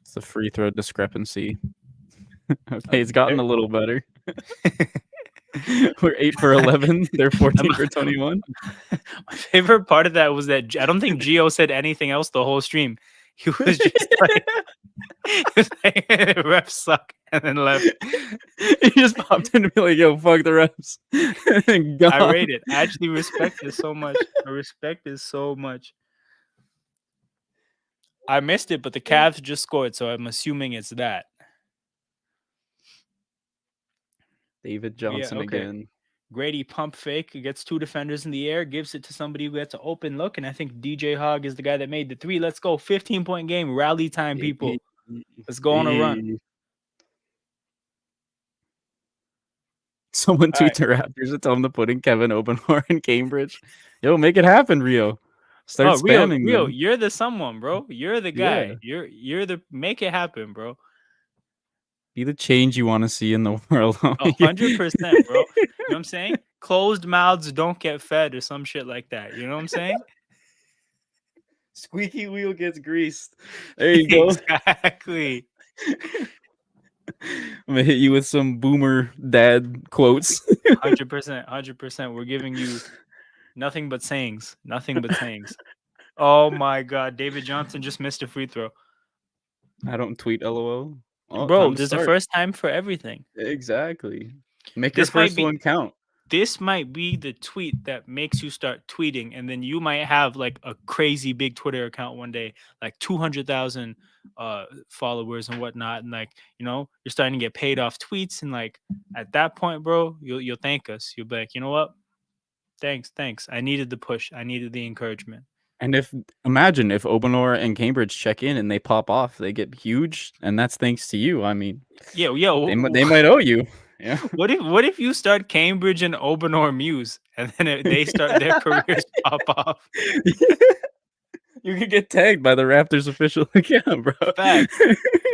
It's a free throw discrepancy. Okay, it's gotten a little better. We're 8 for 11. They're 14 for 21. My favorite part of that was that I don't think Gio said anything else the whole stream. He was just like, refs suck, and then left. He just popped in to be like, yo, fuck the refs. And gone. I rate it. I actually respect this so much. I respect this so much. I missed it, but the Cavs just scored, so I'm assuming it's that. David Johnson again. Grady pump fake, gets 2 defenders in the air, gives it to somebody who gets an open look, and I think DJ Hogg is the guy that made the 3. Let's go. 15-point game. Rally time, people. Let's go on a run. Someone tweet the Raptors and tell them to put in Kevin Openmore in Cambridge. Yo, make it happen, Rio. Start spamming Rio, them. you're the someone, bro. You're the guy. Yeah. You're the make it happen, bro. Be the change you want to see in the world. 100%, bro. You know what I'm saying? Closed mouths don't get fed or some shit like that. You know what I'm saying? Squeaky wheel gets greased. There you go. Exactly. I'm gonna hit you with some boomer dad quotes. 100%. 100%. We're giving you nothing but sayings. Nothing but sayings. Oh my God. David Johnson just missed a free throw. I don't tweet LOL. Oh, Bro, time to there's a start. first time for everything. Exactly. Make your This might first be one count. this might be the tweet that makes you start tweeting, and then you might have like a crazy big Twitter account one day, like 200,000 followers and whatnot, and like you're starting to get paid off tweets, and like at that point, bro, you'll thank us. You'll be like, you know what? Thanks. I needed the push. I needed the encouragement. And imagine if Obanor and Cambridge check in and they pop off, they get huge, and that's thanks to you. I mean, they might owe you. Yeah. What if you start Cambridge and Obanor Muse, and then they start their careers pop off? You could get tagged by the Raptors official account, bro. Facts,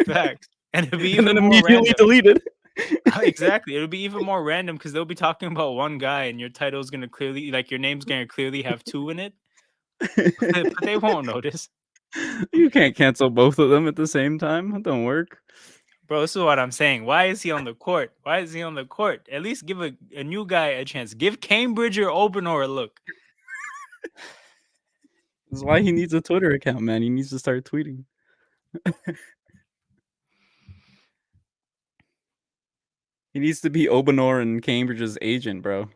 facts, and it'll be And even then more immediately random. deleted. Exactly, it'll be even more random because they'll be talking about one guy, and your title's gonna clearly, like, your name's gonna clearly have two in it, but they won't notice. You can't cancel both of them at the same time. That don't work. Bro, this is what I'm saying. Why is he on the court? Why is he on the court? At least give a new guy a chance. Give Cambridge or Obanor a look. This is why he needs a Twitter account, man. He needs to start tweeting. He needs to be Obanor and Cambridge's agent, bro.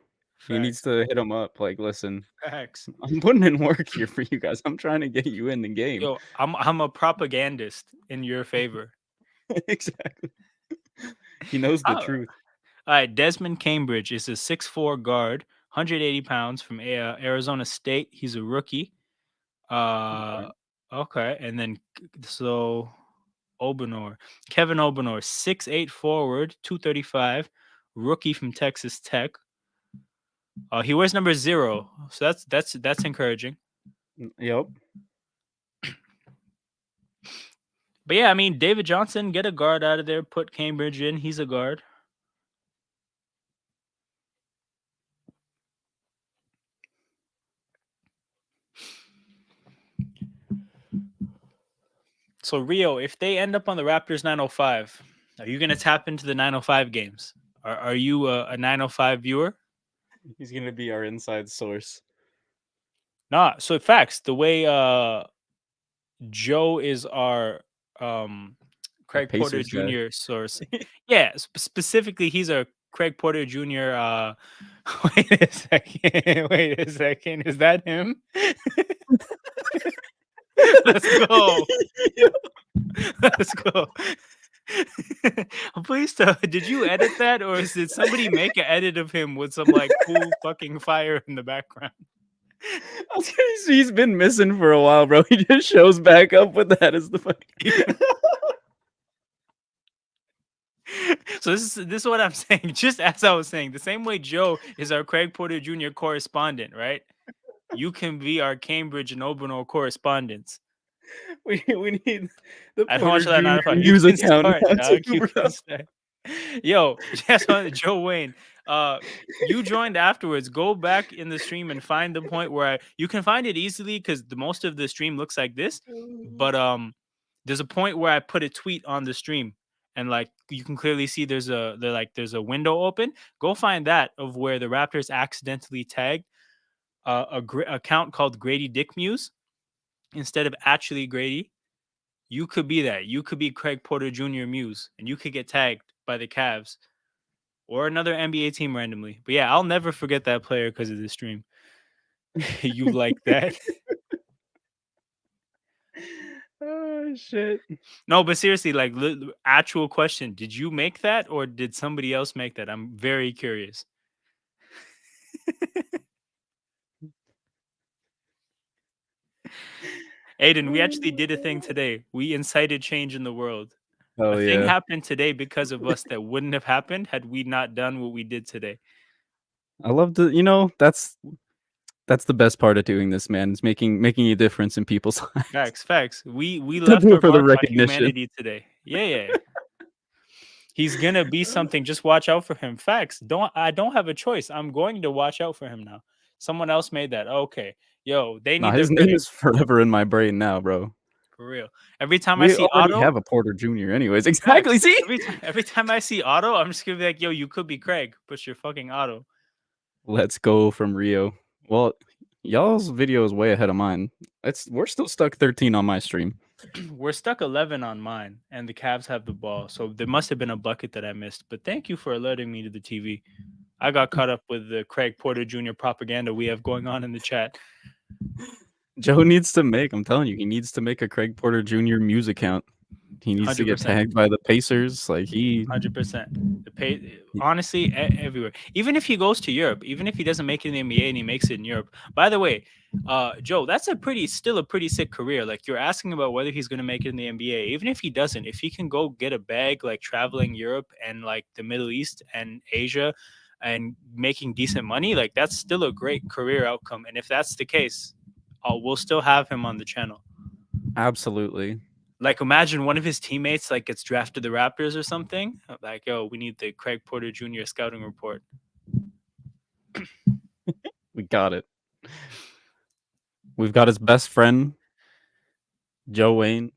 He needs to hit him up. Like, listen, Facts. I'm putting in work here for you guys. I'm trying to get you in the game. Yo, I'm a propagandist in your favor. Exactly. He knows the Oh, truth. all right, Desmond Cambridge is a 6'4" guard, 180 pounds from Arizona State. He's a rookie. Okay, and then so Kevin Obanor, 6'8" forward, 235, rookie from Texas Tech. He wears number 0, so that's encouraging. Yep. But yeah, I mean, David Johnson, get a guard out of there, put Cambridge in. He's a guard. So Rio, if they end up on the Raptors 905, are you gonna tap into the 905 games? Are you a 905 viewer? He's gonna be our inside source. Nah. So facts. The way Joe is our Craig Porter Pacers guy. Jr. source. Yeah, specifically, he's a Craig Porter Jr. Wait a second. Wait a second. Is that him? Let's go. Let's go. Please tell. Did you edit that, or did somebody make an edit of him with some like cool fucking fire in the background? He's been missing for a while, bro. He just shows back up with that as the fucking. So this is what I'm saying. Just as I was saying, the same way Joe is our Craig Porter Jr. correspondent, right? You can be our Cambridge and Obanor correspondents. We need the I don't want Porter you Jr. to news can account. start, Now dog. too, You bro. can start. Yo, just on Joe Wayne. You joined afterwards. Go back in the stream and find the point where you can find it easily because the most of the stream looks like this. But there's a point where I put a tweet on the stream, and like you can clearly see there's a window open. Go find that of where the Raptors accidentally tagged account called Gradey Dick Muse instead of actually Gradey. You could be that. You could be Craig Porter Jr. Muse, and you could get tagged by the Cavs or another NBA team randomly. But yeah, I'll never forget that player because of the stream. You like that? Oh shit! No, but seriously, like actual question: did you make that, or did somebody else make that? I'm very curious. Aiden, we actually did a thing today. We incited change in the world. Oh A thing yeah. happened today because of us that wouldn't have happened had we not done what we did today. I love to. That's the best part of doing this, man. Is making a difference in people's lives. Facts. We Don't left do our it for the mark on recognition. humanity today. Yeah. He's gonna be something. Just watch out for him. Facts. I don't have a choice. I'm going to watch out for him now. Someone else made that. Okay. Yo, they Nah, need their his name credit is forever in my brain now, bro. for real. Every time I We see already Otto, have a Porter Jr. anyways. facts. Exactly. See? Every time I see Otto, I'm just gonna be like, yo, you could be Craig, but you're fucking Otto. Let's go from Rio. Well, y'all's video is way ahead of mine. We're still stuck 13 on my stream. We're stuck 11 on mine, and the Cavs have the ball. So there must have been a bucket that I missed. But thank you for alerting me to the TV. I got caught up with the Craig Porter Jr. propaganda we have going on in the chat. Joe needs to make, I'm telling you, he needs to make a Craig Porter Jr. Muse account. He needs to get 100%. tagged by the Pacers. Like 100%. The pay, honestly, everywhere. Even if he goes to Europe, even if he doesn't make it in the NBA and he makes it in Europe. By the way, Joe, that's still a pretty sick career. Like you're asking about whether he's going to make it in the NBA. Even if he doesn't, if he can go get a bag like traveling Europe and like the Middle East and Asia and making decent money, like that's still a great career outcome. And if that's the case, we'll still have him on the channel. absolutely. Like imagine one of his teammates like gets drafted to the Raptors or something. Like, yo, we need the Craig Porter Jr. scouting report. We got it. We've got his best friend, Joe Wayne,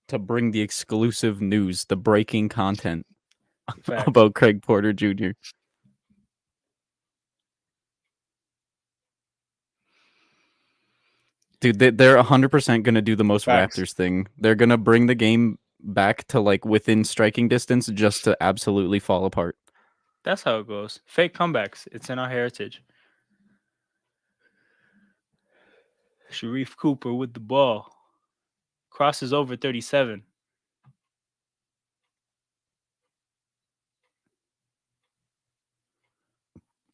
to bring the exclusive news, the breaking content Facts. about Craig Porter Jr. Dude, they're 100% going to do the most Facts. Raptors thing. They're going to bring the game back to like within striking distance just to absolutely fall apart. That's how it goes. Fake comebacks. It's in our heritage. Sharif Cooper with the ball. Crosses over 37.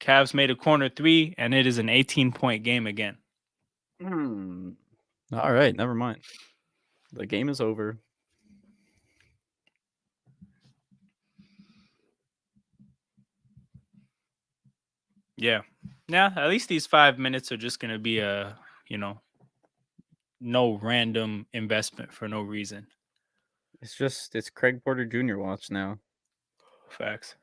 Cavs made a corner three, and it is an 18-point game again. All right, never mind. The game is over. Yeah. Yeah, at least these 5 minutes are just going to be no random investment for no reason. It's Craig Porter Jr. watch now. Facts.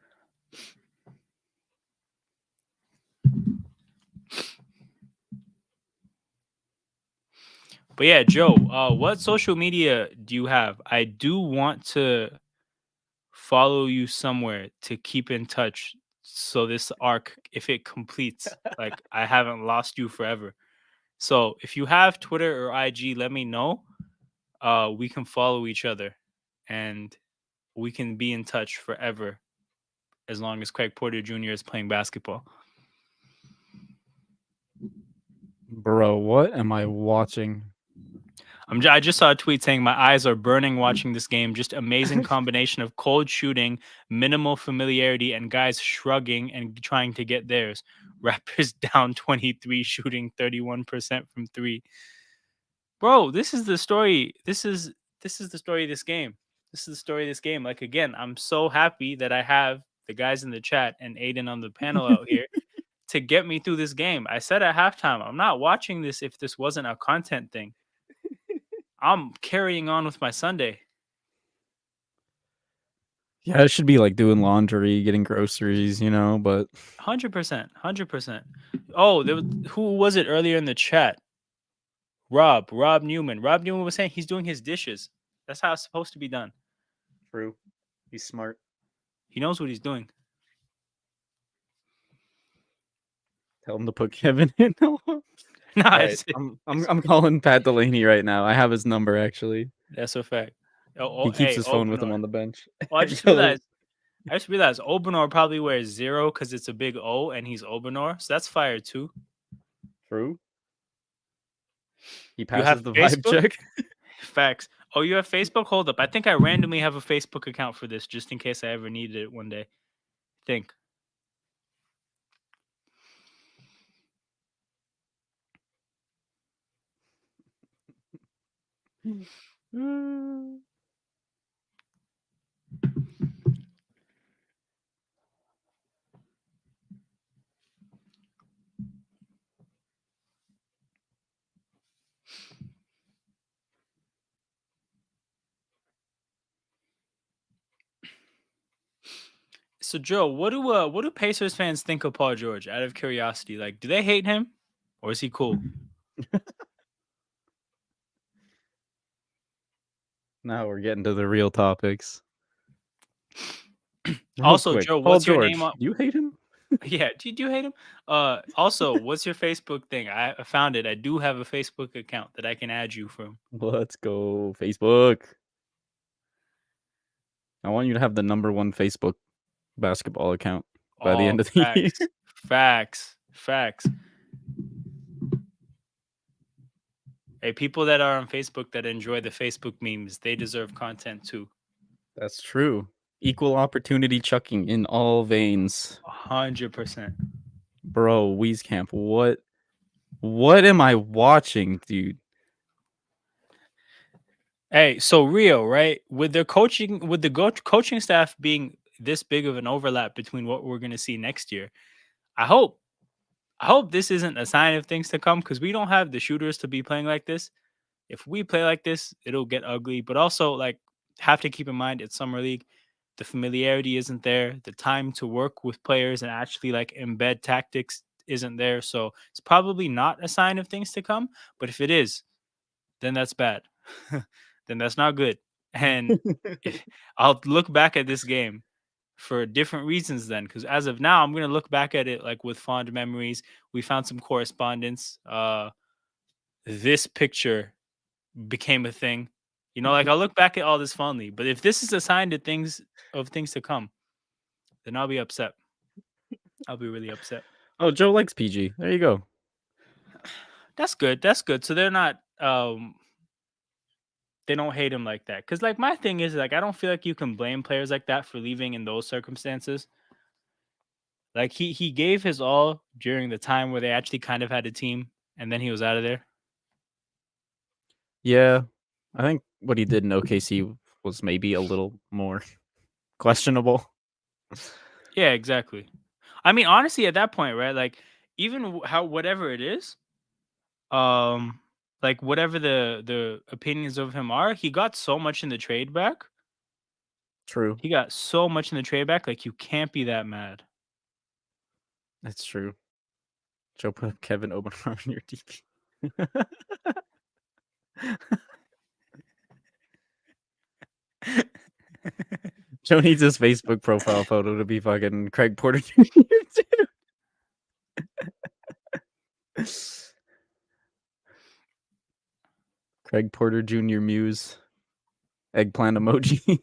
But yeah, Joe, what social media do you have? I do want to follow you somewhere to keep in touch so this arc, if it completes, like I haven't lost you forever. So if you have Twitter or IG, let me know. We can follow each other and we can be in touch forever as long as Craig Porter Jr. is playing basketball. Bro, what am I watching? I just saw a tweet saying my eyes are burning watching this game. Just amazing combination of cold shooting, minimal familiarity, and guys shrugging and trying to get theirs. Raptors down 23, shooting 31% from three. Bro, this is the story. This is the story of this game. This is the story of this game. Like again, I'm so happy that I have the guys in the chat and Aiden on the panel out here to get me through this game. I said at halftime, I'm not watching this if this wasn't a content thing. I'm carrying on with my Sunday. Yeah, it should be like doing laundry, getting groceries, but 100%. 100%. Oh, who was it earlier in the chat? Rob Newman. Rob Newman was saying he's doing his dishes. That's how it's supposed to be done. true. He's smart. He knows what he's doing. Tell him to put Kevin in. Nice. I'm calling Pat Delaney right now. I have his number actually. That's a fact. He keeps his phone with him Obenor. on the bench. Oh, I just realized Obenor probably wears 0 because it's a big O and he's Obenor. So that's fire too. True. He You passes have the vibe Facebook? check. Facts. Oh, you have Facebook? Hold up. I think I randomly have a Facebook account for this just in case I ever needed it one day. Think. So Joe, what do Pacers fans think of Paul George? Out of curiosity, like, do they hate him? or is he cool? Now we're getting to the real topics. Real Also, quick, Joe, Paul what's your name George. on? Do you hate him? Yeah, do you hate him? Also, what's your Facebook thing? I found it. I do have a Facebook account that I can add you from. Let's go, Facebook. I want you to have the #1 Facebook basketball account by the Oh, end of the year. facts. Hey, people that are on Facebook that enjoy the Facebook memes, they deserve content too. That's true. Equal opportunity chucking in all veins. 100%. Bro, Weezcamp, what am I watching, dude? Hey, so Rio, right? With their coaching, with the coaching staff being this big of an overlap between what we're going to see next year, I hope, I hope this isn't a sign of things to come because we don't have the shooters to be playing like this. If we play like this, it'll get ugly. But also, like, have to keep in mind it's summer league. The familiarity isn't there. The time to work with players and actually like embed tactics isn't there. So it's probably not a sign of things to come. But if it is, then that's bad. Then that's not good. And if, I'll look back at this game for different reasons then, because as of now, I'm gonna look back at it like with fond memories. We found some correspondence. This picture became a thing. You know, like I'll look back at all this fondly. But if this is a sign to things to come, then I'll be upset. I'll be really upset. Oh, Joe likes PG. There you go. That's good. That's good. So they're not they don't hate him like that. Cause like my thing is like I don't feel like you can blame players like that for leaving in those circumstances. Like he gave his all during the time where they actually kind of had a team and then he was out of there. Yeah, I think what he did in OKC was maybe a little more questionable. Yeah, exactly. I mean, honestly, at that point, right? Like even how whatever it is, um like whatever the opinions of him are, he got so much in the trade back. True. He got so much in the trade back, like you can't be that mad. That's true. Joe put Kevin Obenheimer in your DP. Joe needs his Facebook profile photo to be fucking Craig Porter Jr. too. Craig Porter Jr. Muse. Eggplant emoji.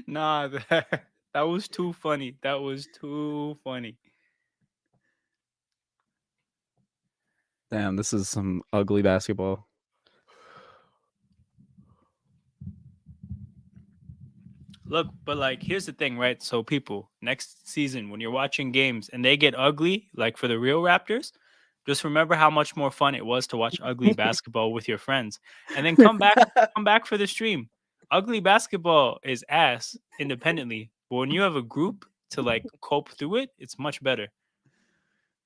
Nah, that was too funny. That was too funny. Damn, this is some ugly basketball. Look, but like here's the thing, right? So people, next season when you're watching games and they get ugly, like for the real Raptors, just remember how much more fun it was to watch ugly basketball with your friends. And then come back for the stream. Ugly basketball is ass independently, but when you have a group to like cope through it, it's much better.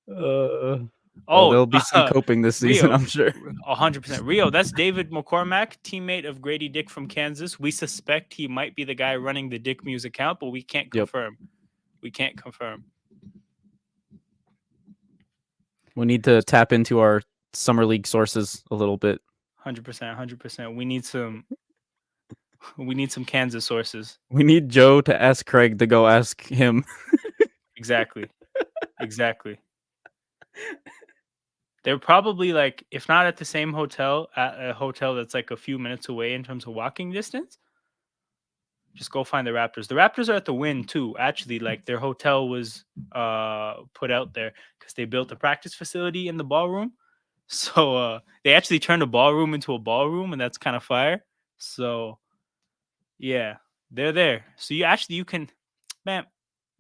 Oh, Oh, there'll be some coping this season, Rio, I'm sure. 100% Rio. That's David McCormack, teammate of Grady Dick from Kansas. We suspect he might be the guy running the Dick Muse account, but we can't Yep. confirm. We can't confirm. We need to tap into our summer league sources a little bit. 100%, 100%. We need some Kansas sources. We need Joe to ask Craig to go ask him. Exactly. Exactly. They're probably like, if not at the same hotel, at a hotel that's like a few minutes away in terms of walking distance. Just go find the Raptors. The Raptors are at the Win too. Actually, like their hotel was put out there because they built a practice facility in the ballroom. So they actually turned a ballroom into a ballroom, and that's kind of fire. So yeah, they're there. So you can, man,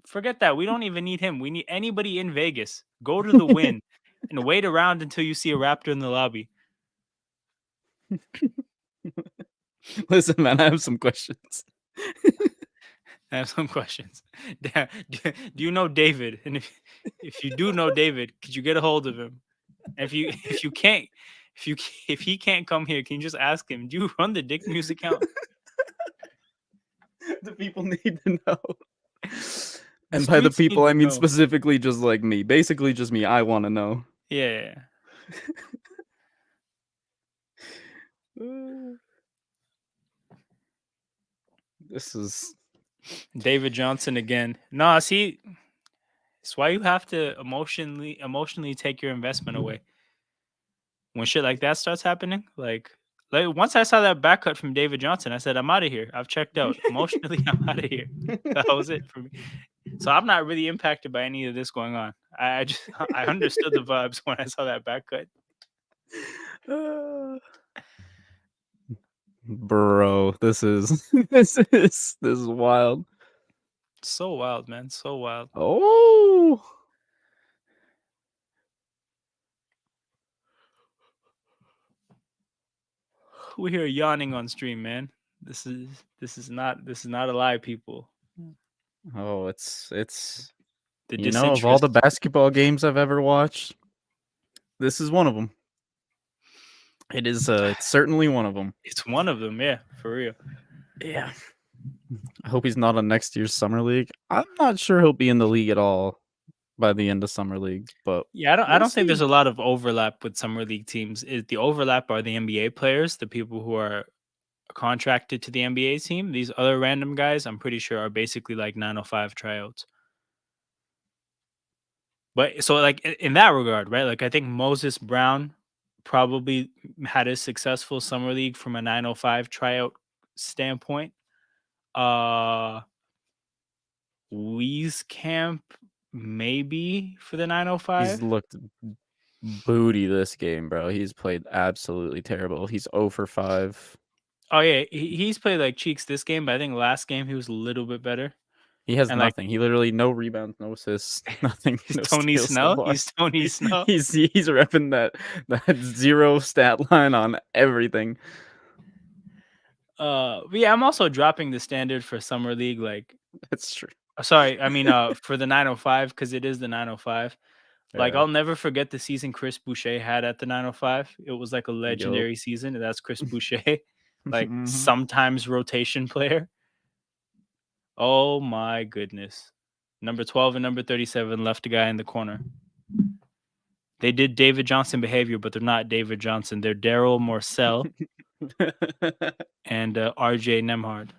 forget that. We don't even need him. We need anybody in Vegas. Go to the Win and wait around until you see a Raptor in the lobby. Listen, man, I have some questions. I have some questions. Do you know David? And if you do know David, could you get a hold of him? And if you can't, if he can't come here, can you just ask him? Do you run the Dick Muse account? The people need to know. The And by the streets need people, I to mean know. specifically just like me. Basically just me. I wanna know. Yeah. Uh, This is David Johnson again. Nah, see, it's why you have to emotionally take your investment away. When shit like that starts happening, like once I saw that back cut from David Johnson, I said, I'm out of here. I've checked out. Emotionally, I'm out of here. That was it for me. So I'm not really impacted by any of this going on. I just I understood the vibes when I saw that back cut. uh, bro, this is this is wild. So wild, man. So wild. Oh, We here yawning on stream, man. This is not a lie, people. oh, it's The of all the disinterest. basketball games I've ever watched, this is one of them. It is it's certainly one of them. It's one of them, yeah, for real. Yeah. I hope he's not on next year's summer league. I'm not sure he'll be in the league at all by the end of summer league, but Yeah, I we'll don't think there's see. a lot of overlap with summer league teams. The overlap are the NBA players, the people who are contracted to the NBA team. These other random guys, I'm pretty sure, are basically like 905 tryouts. But so, like in that regard, right? Like I think Moses Brown probably had a successful summer league from a 905 tryout standpoint. Uh, Camp maybe for the He's 905. looked booty this game, bro. He's played absolutely terrible. He's 0 for 5. Oh yeah, he's played like cheeks this game, but I think last game he was a little bit better. He has And like nothing. He literally no rebounds, no assists, nothing, he's no Tony steals so Snell. far. He's Tony Snell. He's repping that 0 stat line on everything. But yeah, I'm also dropping the standard for summer league. Like, That's true. sorry, I mean, for the 905 because it is the 905. Like, Yeah. I'll never forget the season Chris Boucher had at the 905. It was like a Yup. legendary season. And that's Chris Boucher, like Mhm. sometimes rotation player. Oh my goodness. Number 12 and number 37 left a guy in the corner. They did David Johnson behavior, but they're not David Johnson. They're Daryl Morcell and RJ Nemhard.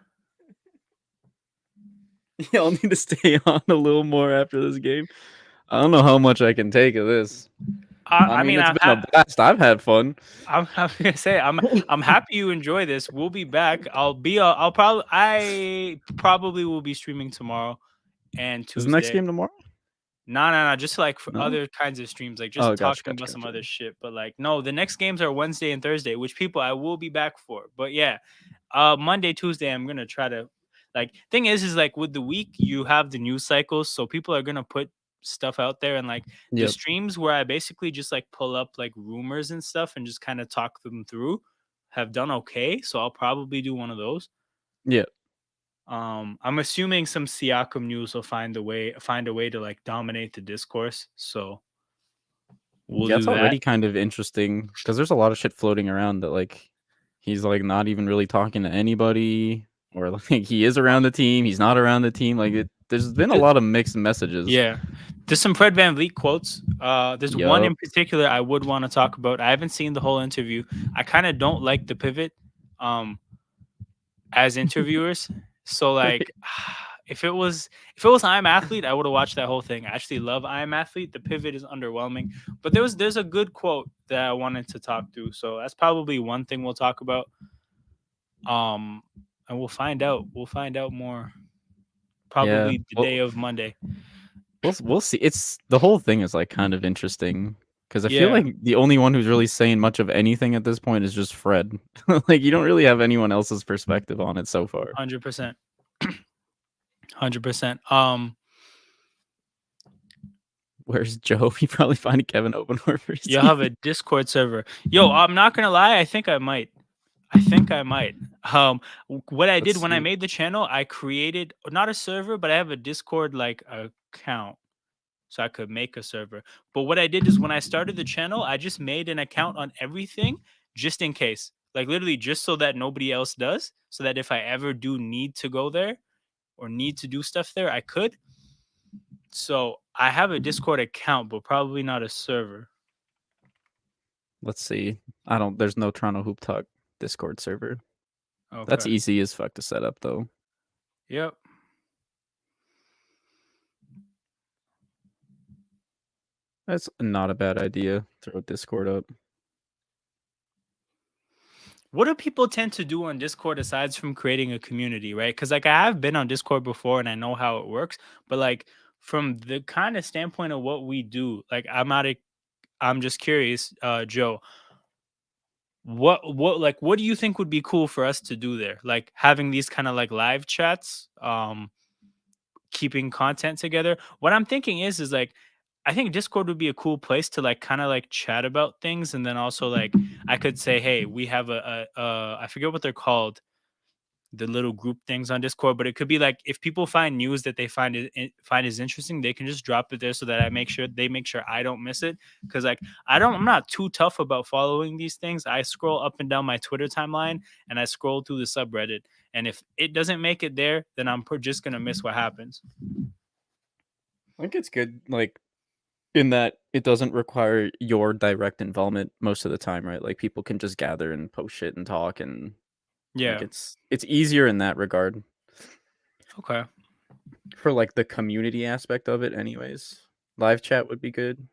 Y'all need to stay on a little more after this game. I don't know how much I can take of this. I mean, it's been a blast. I've had fun. I'm gonna say I'm happy you enjoy this. We'll be back. I probably will be streaming tomorrow and Is the next Tuesday. game tomorrow? No, just like for No? other kinds of streams, like Oh, just gotcha, talking gotcha, about some gotcha. other shit. But like, no, the next games are Wednesday and Thursday, which people I will be back for. But yeah, Monday, Tuesday, I'm gonna try to like. Thing is like with the week you have the news cycles, so people are gonna put stuff out there and like the Yep. streams where I basically just like pull up like rumors and stuff and just kind of talk them through have done okay. So I'll probably do one of those. Yeah. I'm assuming some Siakam news will find a way to like dominate the discourse. So we'll Yeah, it's do that. already kind of interesting because there's a lot of shit floating around that like he's like not even really talking to anybody, or like he is around the team, he's not around the team. Like there's been a lot of mixed messages. Yeah. There's some Fred VanVleet quotes. There's one Yup. in particular I would want to talk about. I haven't seen the whole interview. I kind of don't like the pivot as interviewers. So like if it was I'm Athlete, I would have watched that whole thing. I actually love I'm Athlete. The pivot is underwhelming. But there's a good quote that I wanted to talk through. So that's probably one thing we'll talk about. And we'll find out. We'll find out more Yeah. probably the day of Monday. We'll see. It's the whole thing is like kind of interesting because I feel Yeah. like the only one who's really saying much of anything at this point is just Fred. Like you don't really have anyone else's perspective on it so far. 100%. 100%. Where's Joe? He probably finding Kevin Openor for his You'll team. have a Discord server. Yo, I'm not gonna lie. I think I might. What I did Let's when I see. made the channel, I created not a server, but I have a Discord like account, so I could make a server. But what I did is when I started the channel, I just made an account on everything just in case, like literally just so that nobody else does, so that if I ever do need to go there or need to do stuff there, I could. So I have a Discord account, but probably not a server. Let's see. I don't. There's no Toronto Hoop Talk Discord server. That's Okay. easy as fuck to set up though. Yep. That's not a bad idea. Throw Discord up. What do people tend to do on Discord aside from creating a community, right? Because like I have been on Discord before and I know how it works, but like from the kind of standpoint of what we do, like I'm just curious, Joe, what do you think would be cool for us to do there? Like having these kind of like live chats, keeping content together. What I'm thinking is like I think Discord would be a cool place to like kind of like chat about things, and then also like I could say, hey, we have I forget what they're called, the little group things on Discord, but it could be like if people find news that they find is interesting, they can just drop it there so that they make sure I don't miss it. Because like I'm not too tough about following these things. I scroll up and down my Twitter timeline and I scroll through the subreddit, and if it doesn't make it there, then just gonna miss what happens. I think it's good, like in that it doesn't require your direct involvement most of the time, right? Like people can just gather and post shit and talk, and like Yeah. it's easier in that regard Okay. for like the community aspect of it. Anyways, live chat would be good.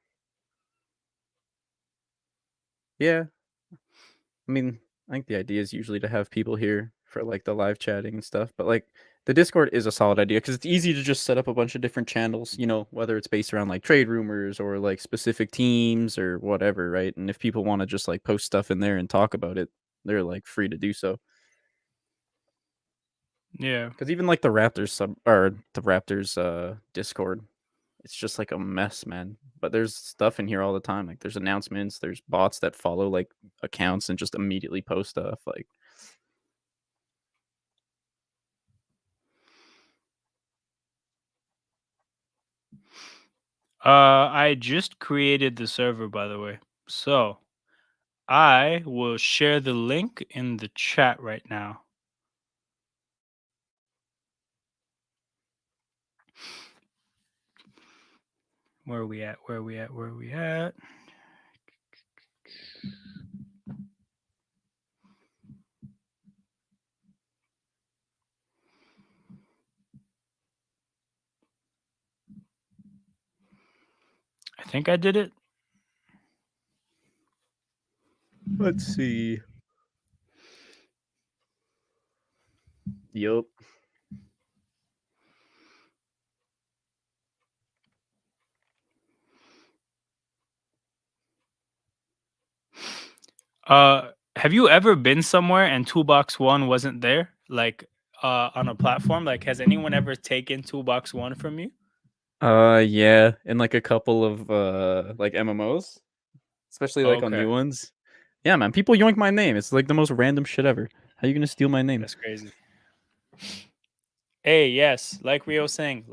Yeah, I mean, I think the idea is usually to have people here for like the live chatting and stuff, but like the Discord is a solid idea because it's easy to just set up a bunch of different channels, you know, whether it's based around like trade rumors or like specific teams or whatever, right? And if people want to just like post stuff in there and talk about it, they're like free to do so. Yeah. Because even like the Raptors sub or the Raptors Discord, it's just like a mess, man. But there's stuff in here all the time. Like there's announcements, there's bots that follow like accounts and just immediately post stuff. Like I just created the server, by the way. So I will share the link in the chat right now. Where are we at? Where are we at? Where are we at? I think I did it. let's see. Yup. Have you ever been somewhere and Toolbox One wasn't there? Like on a platform? Like has anyone ever taken Toolbox One from you? Yeah, and like a couple of like MMOs, especially like on Okay. new ones. Yeah, man, people yoink my name. It's like the most random shit ever. How you gonna steal my name? That's crazy. Hey, yes, like Rio saying,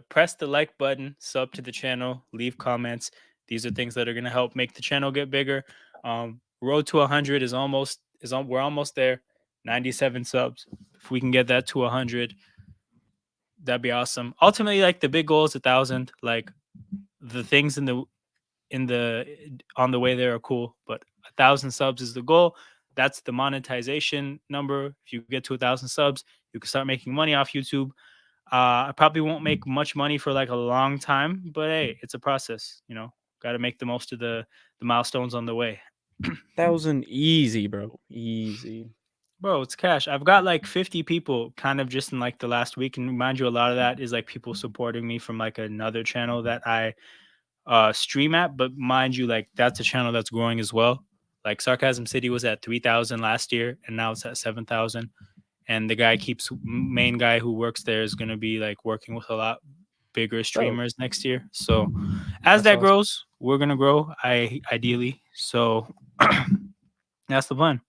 press the like button, sub to the channel, leave comments. These are things that are gonna help make the channel get bigger. Road to 100 is almost is on. We're almost there. 97 subs. If we can get that to 100, that'd be awesome. Ultimately, like the big goal is 1,000. Like the things in the on the way there are cool, but 1,000 subs is the goal. That's the monetization number. If you get to 1,000 subs, you can start making money off YouTube. I probably won't make much money for like a long time, but hey, it's a process. Got to make the most of the milestones on the way. 1,000 easy, bro. Easy. Bro, it's cash. I've got like 50 people kind of just in like the last week, and mind you, a lot of that is like people supporting me from like another channel that I stream at. But mind you, like that's a channel that's growing as well. Like Sarcasm City was at 3,000 last year, and now it's at 7,000. And the main guy who works there is going to be like working with a lot bigger Oh, streamers next year. So as that's that awesome. grows, we're going to grow. Ideally. So that's the plan.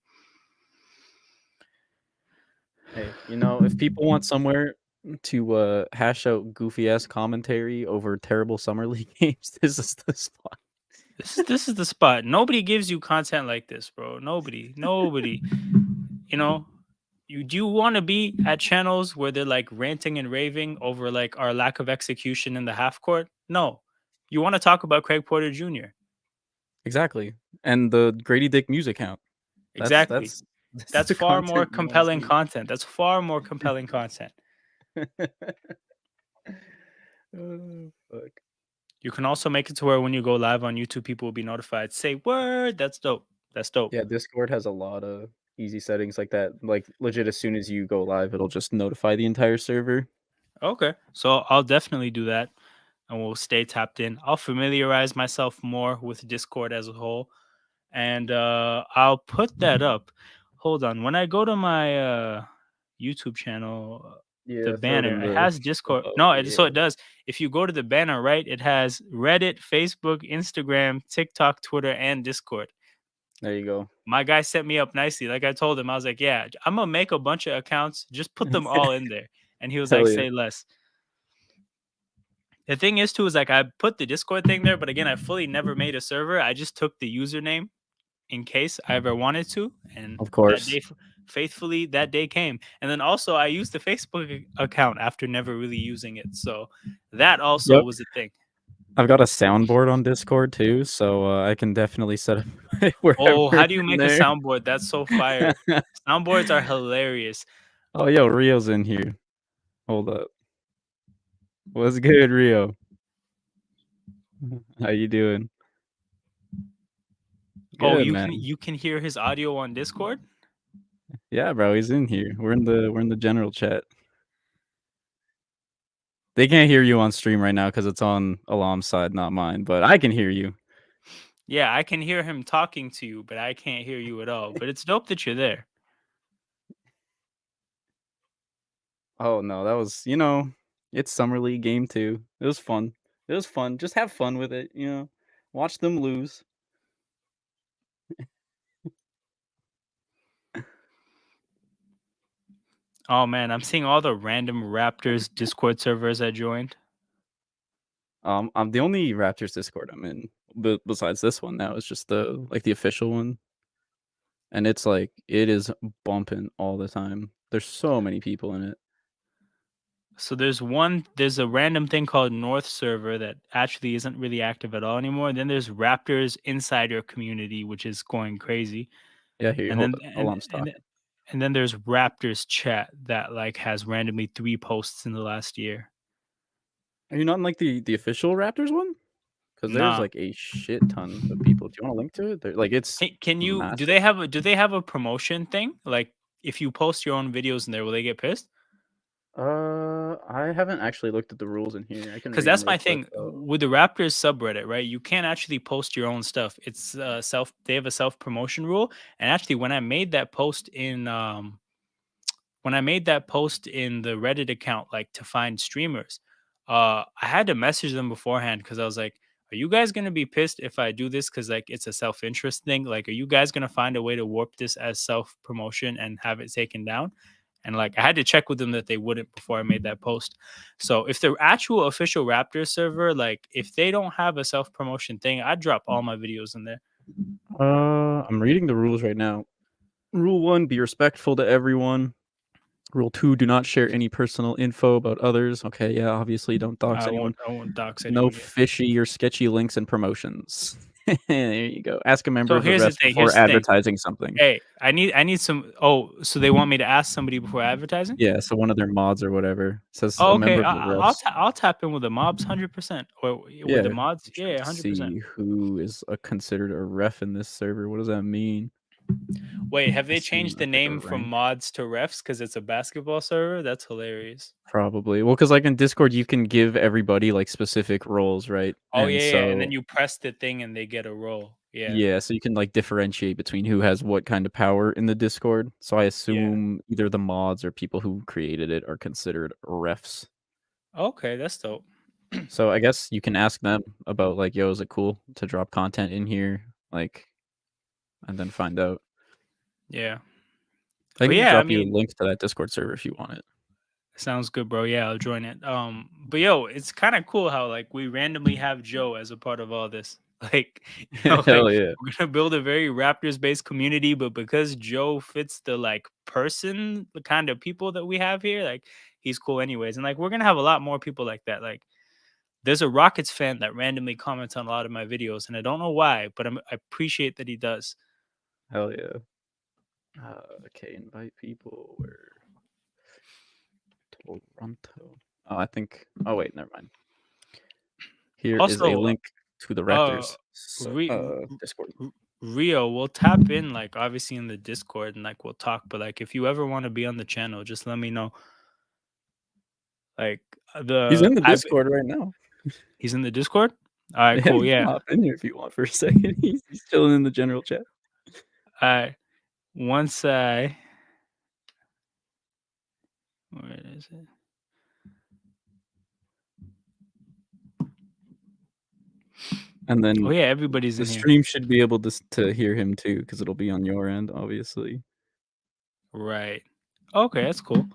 Hey, you know, if people want somewhere to hash out goofy ass commentary over terrible summer league games, this is the spot. This is the spot. Nobody gives you content like this, bro. Nobody. You know, do you want to be at channels where they're like ranting and raving over like our lack of execution in the half court? No. You want to talk about Craig Porter Jr. Exactly, and the Grady Dick music count. That's Exactly. that's that's That's the far more content you wanna compelling see. content. That's far more compelling content. Oh, fuck. You can also make it to where when you go live on YouTube, people will be notified. Say word. That's dope. That's dope. Yeah, Discord has a lot of easy settings like that, like, legit as soon as you go live, it'll just notify the entire server. Okay. So I'll definitely do that and we'll stay tapped in. I'll familiarize myself more with Discord as a whole. And I'll put that up. Hold on. When I go to my YouTube channel, the Yeah, throw it banner in it the has Discord. above, No, so yeah. it does. If you go to the banner, right, it has Reddit, Facebook, Instagram, TikTok, Twitter, and Discord. There you go. My guy set me up nicely. Like I told him, I was like, "Yeah, I'm gonna make a bunch of accounts. Just put them all in there." And he was like, Hell yeah. "Say less." The thing is, too, is like I put the Discord thing there, but again, I fully never made a server. I just took the username in case I ever wanted to. And Of that course. day, faithfully, that day came. And then also, I used the Facebook account after never really using it. So that also Yep. was a thing. I've got a soundboard on Discord too, so, I can definitely set up Oh, wherever how do you in make a there. soundboard? That's so fire. Soundboards are hilarious. Oh, yo, Rio's in here. Hold up. What's good, Rio? How you doing? Oh, Good, man. you can hear his audio on Discord? Yeah, bro, he's in here. We're in the general chat. They can't hear you on stream right now because it's on Alam's side, not mine, but I can hear you. Yeah, I can hear him talking to you, but I can't hear you at all. But it's dope that you're there. Oh, no, that was it's Summer League game 2. It was fun. It was fun. Just have fun with it, you know? Watch them lose. Oh man, I'm seeing all the random Raptors Discord servers I joined. I'm the only Raptors Discord I'm in, but besides this one now, it's just the official one, and it's like it is bumping all the time. There's so many people in it. So there's a random thing called North server that actually isn't really active at all anymore. Then there's Raptors Insider community, which is going crazy. Yeah, here, And hold then up. Alarm's talking. and then there's Raptors chat that like has randomly 3 posts in the last year. Are you not in like the official Raptors one? Because there's Nah. like a shit ton of people. Do you want to link to it? Like it's Can you massive. do they have a promotion thing? Like if you post your own videos in there, will they get pissed? I haven't actually looked at the rules in here. I can Because read them that's real my quick thing though. with the Raptors subreddit, right? You can't actually post your own stuff. It's self. They have a self promotion rule, and actually, when I made that post in the Reddit account, like to find streamers, I had to message them beforehand because I was like, "Are you guys gonna be pissed if I do this? Because like it's a self interest thing. Like, are you guys gonna find a way to warp this as self promotion and have it taken down?" And like I had to check with them that they wouldn't before I made that post. So if the actual official Raptors server, like if they don't have a self promotion thing, I'd drop all my videos in there. I'm reading the rules right now. Rule 1, be respectful to everyone. Rule 2, do not share any personal info about others. Okay, yeah, obviously don't dox anyone. I won't dox No anyone yet. fishy or sketchy links and promotions. There you go. Ask a member So of the here's the refs thing. before Here's the thing. advertising something. Hey, I need some. Oh, so they want me to ask somebody before advertising? Yeah, so one of their mods or whatever says Oh, a okay. member of the refs. I'll tap in with the mobs, 100%. Or with the Yeah, I'm mods, trying yeah, to 100%. see who is considered a ref in this server. What does that mean? Wait, have I they assume changed the that's like a name from rank. mods to refs because it's a basketball server? That's hilarious. Probably. Well, because like in Discord, you can give everybody like specific roles, right? Oh And yeah, yeah. And then so you press the thing and they get a roll. Yeah, yeah, so you can like differentiate between who has what kind of power in the Discord. So I yeah. assume either the mods or people who created it are considered refs. Okay, that's dope. So I guess you can ask them about like, yo, is it cool to drop content in here? Like, and then find out. Yeah, I but can yeah, I drop you a mean, link to that Discord server if you want it. sounds good, bro. Yeah, I'll join it. But yo, it's kind of cool how like we randomly have Joe as a part of all this. Like, like Hell yeah. we're gonna build a very Raptors based community, but because Joe fits the like person, the kind of people that we have here, like he's cool anyways. And like we're gonna have a lot more people like that. Like there's a Rockets fan that randomly comments on a lot of my videos, and I don't know why, but I appreciate that he does. Hell yeah. Okay, invite people. Where Toronto? Oh, I think. Oh wait, never mind. Here is a Also, link to the uh, Raptors. So, Re- Discord. Rio, we'll tap in like obviously in the Discord and like we'll talk. But like if you ever want to be on the channel, just let me know. Like He's the in the I Discord right now. he's in the Discord. All right, Yeah, cool. you can Yeah. hop in here if you want for a second. He's chilling in the general chat. I once I where is it? And Oh then yeah, everybody's the in here. stream should be able to hear him too, because it'll be on your end, obviously. Right. Okay, that's cool.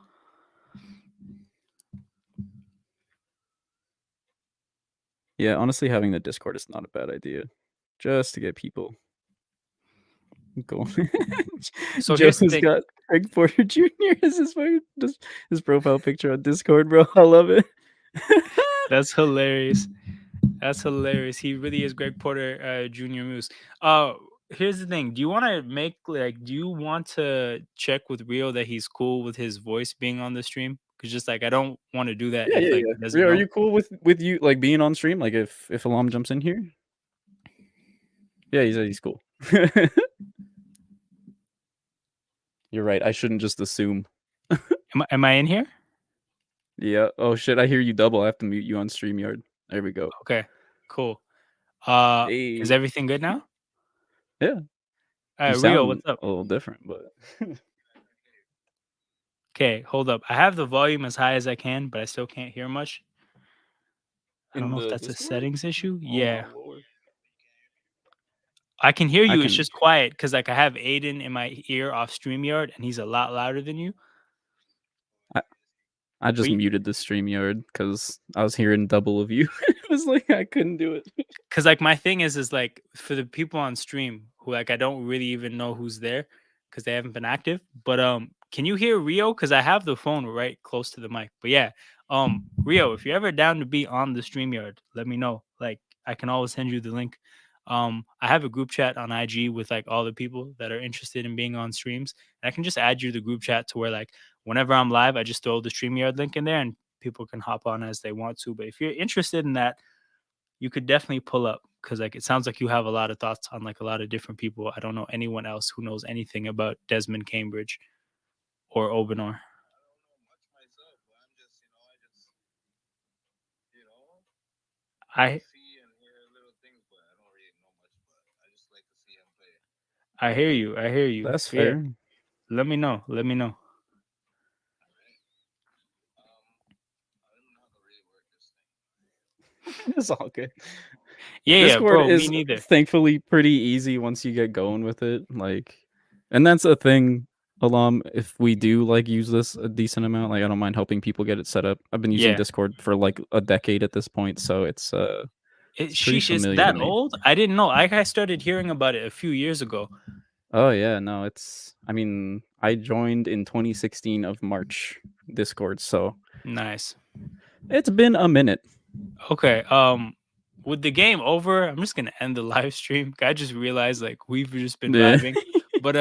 Yeah, honestly, having the Discord is not a bad idea, just to get people going. So here's the Joe's thing. got Craig Porter Jr. as his profile picture on Discord, bro. I love it. That's hilarious. That's hilarious. He really is Greg Porter Jr. Moose. Here's the thing. Do you want to make like? Do you want to check with Rio that he's cool with his voice being on the stream? Because just like I don't want to do that Yeah, if yeah, like yeah. he doesn't Ria, are know. you cool with you like being on stream? Like if Alam jumps in here? Yeah, he said he's cool. You're right. I shouldn't just assume. Am I in here? Yeah. Oh shit, I hear you double. I have to mute you on StreamYard. There we go. Okay, cool. Is Hey. everything good now? Yeah. All You right, Rio, sound what's up? a little different, but Okay, hold up. I have the volume as high as I can, but I still can't hear much. I don't in know if the that's a Discord? settings issue. Oh my Yeah, lord. I can hear I you. It's can just quiet because like I have Aiden in my ear off StreamYard, and he's a lot louder than you. I, I just But muted the StreamYard because I was hearing double of you. It was like I couldn't do it. because like my thing is like for the people on stream who like I don't really even know who's there because they haven't been active. But can you hear Rio? Because I have the phone right close to the mic. But yeah, Rio, if you're ever down to be on the StreamYard, let me know. Like I can always send you the link. I have a group chat on IG with like all the people that are interested in being on streams. And I can just add you to the group chat to where like whenever I'm live, I just throw the StreamYard link in there and people can hop on as they want to. But if you're interested in that, you could definitely pull up because like it sounds like you have a lot of thoughts on like a lot of different people. I don't know anyone else who knows anything about Desmond Cambridge or Obanor. I I hear you. I hear you. That's Yeah. fair. Let me know. Let me know. It's all good. Yeah, yeah, Discord bro. Me is neither. thankfully pretty easy once you get going with it. Like, and that's a thing, Alam. If we do like use this a decent amount, like I don't mind helping people get it set up. I've been using Yeah. Discord for like a decade at this point, so it's pretty Sheesh, is familiar to that me. old? I didn't know. I started hearing about it a few years ago. Oh yeah, no, it's. I mean, I joined in 2016 of March Discord, so Nice. it's been a minute. Okay. With the game over, I'm just gonna end the live stream. I just realized like we've just been Yeah. vibing. But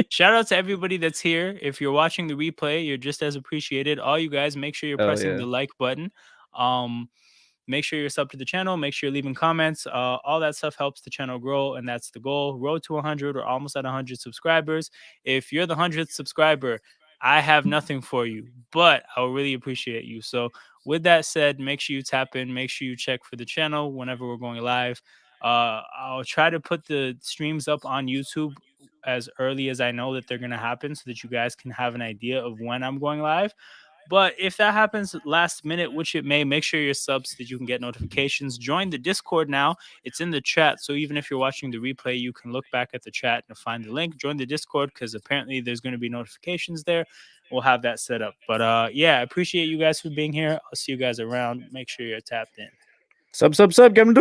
shout out to everybody that's here. If you're watching the replay, you're just as appreciated. All you guys, make sure you're Oh pressing yeah. the like button. Um, make sure you're sub to the channel. Make sure you're leaving comments. All that stuff helps the channel grow, and that's the goal. Road to 100. We're almost at 100 subscribers. If you're the 100th subscriber, I have nothing for you, but I will really appreciate you. So, with that said, make sure you tap in. Make sure you check for the channel whenever we're going live. I'll try to put the streams up on YouTube as early as I know that they're going to happen so that you guys can have an idea of when I'm going live. But if that happens last minute, which it may, make sure you're subs so that you can get notifications. Join the Discord now. It's in the chat. So even if you're watching the replay, you can look back at the chat and find the link. Join the Discord because apparently there's going to be notifications there. We'll have that set up. But yeah, I appreciate you guys for being here. I'll see you guys around. Make sure you're tapped in. Sub, get him to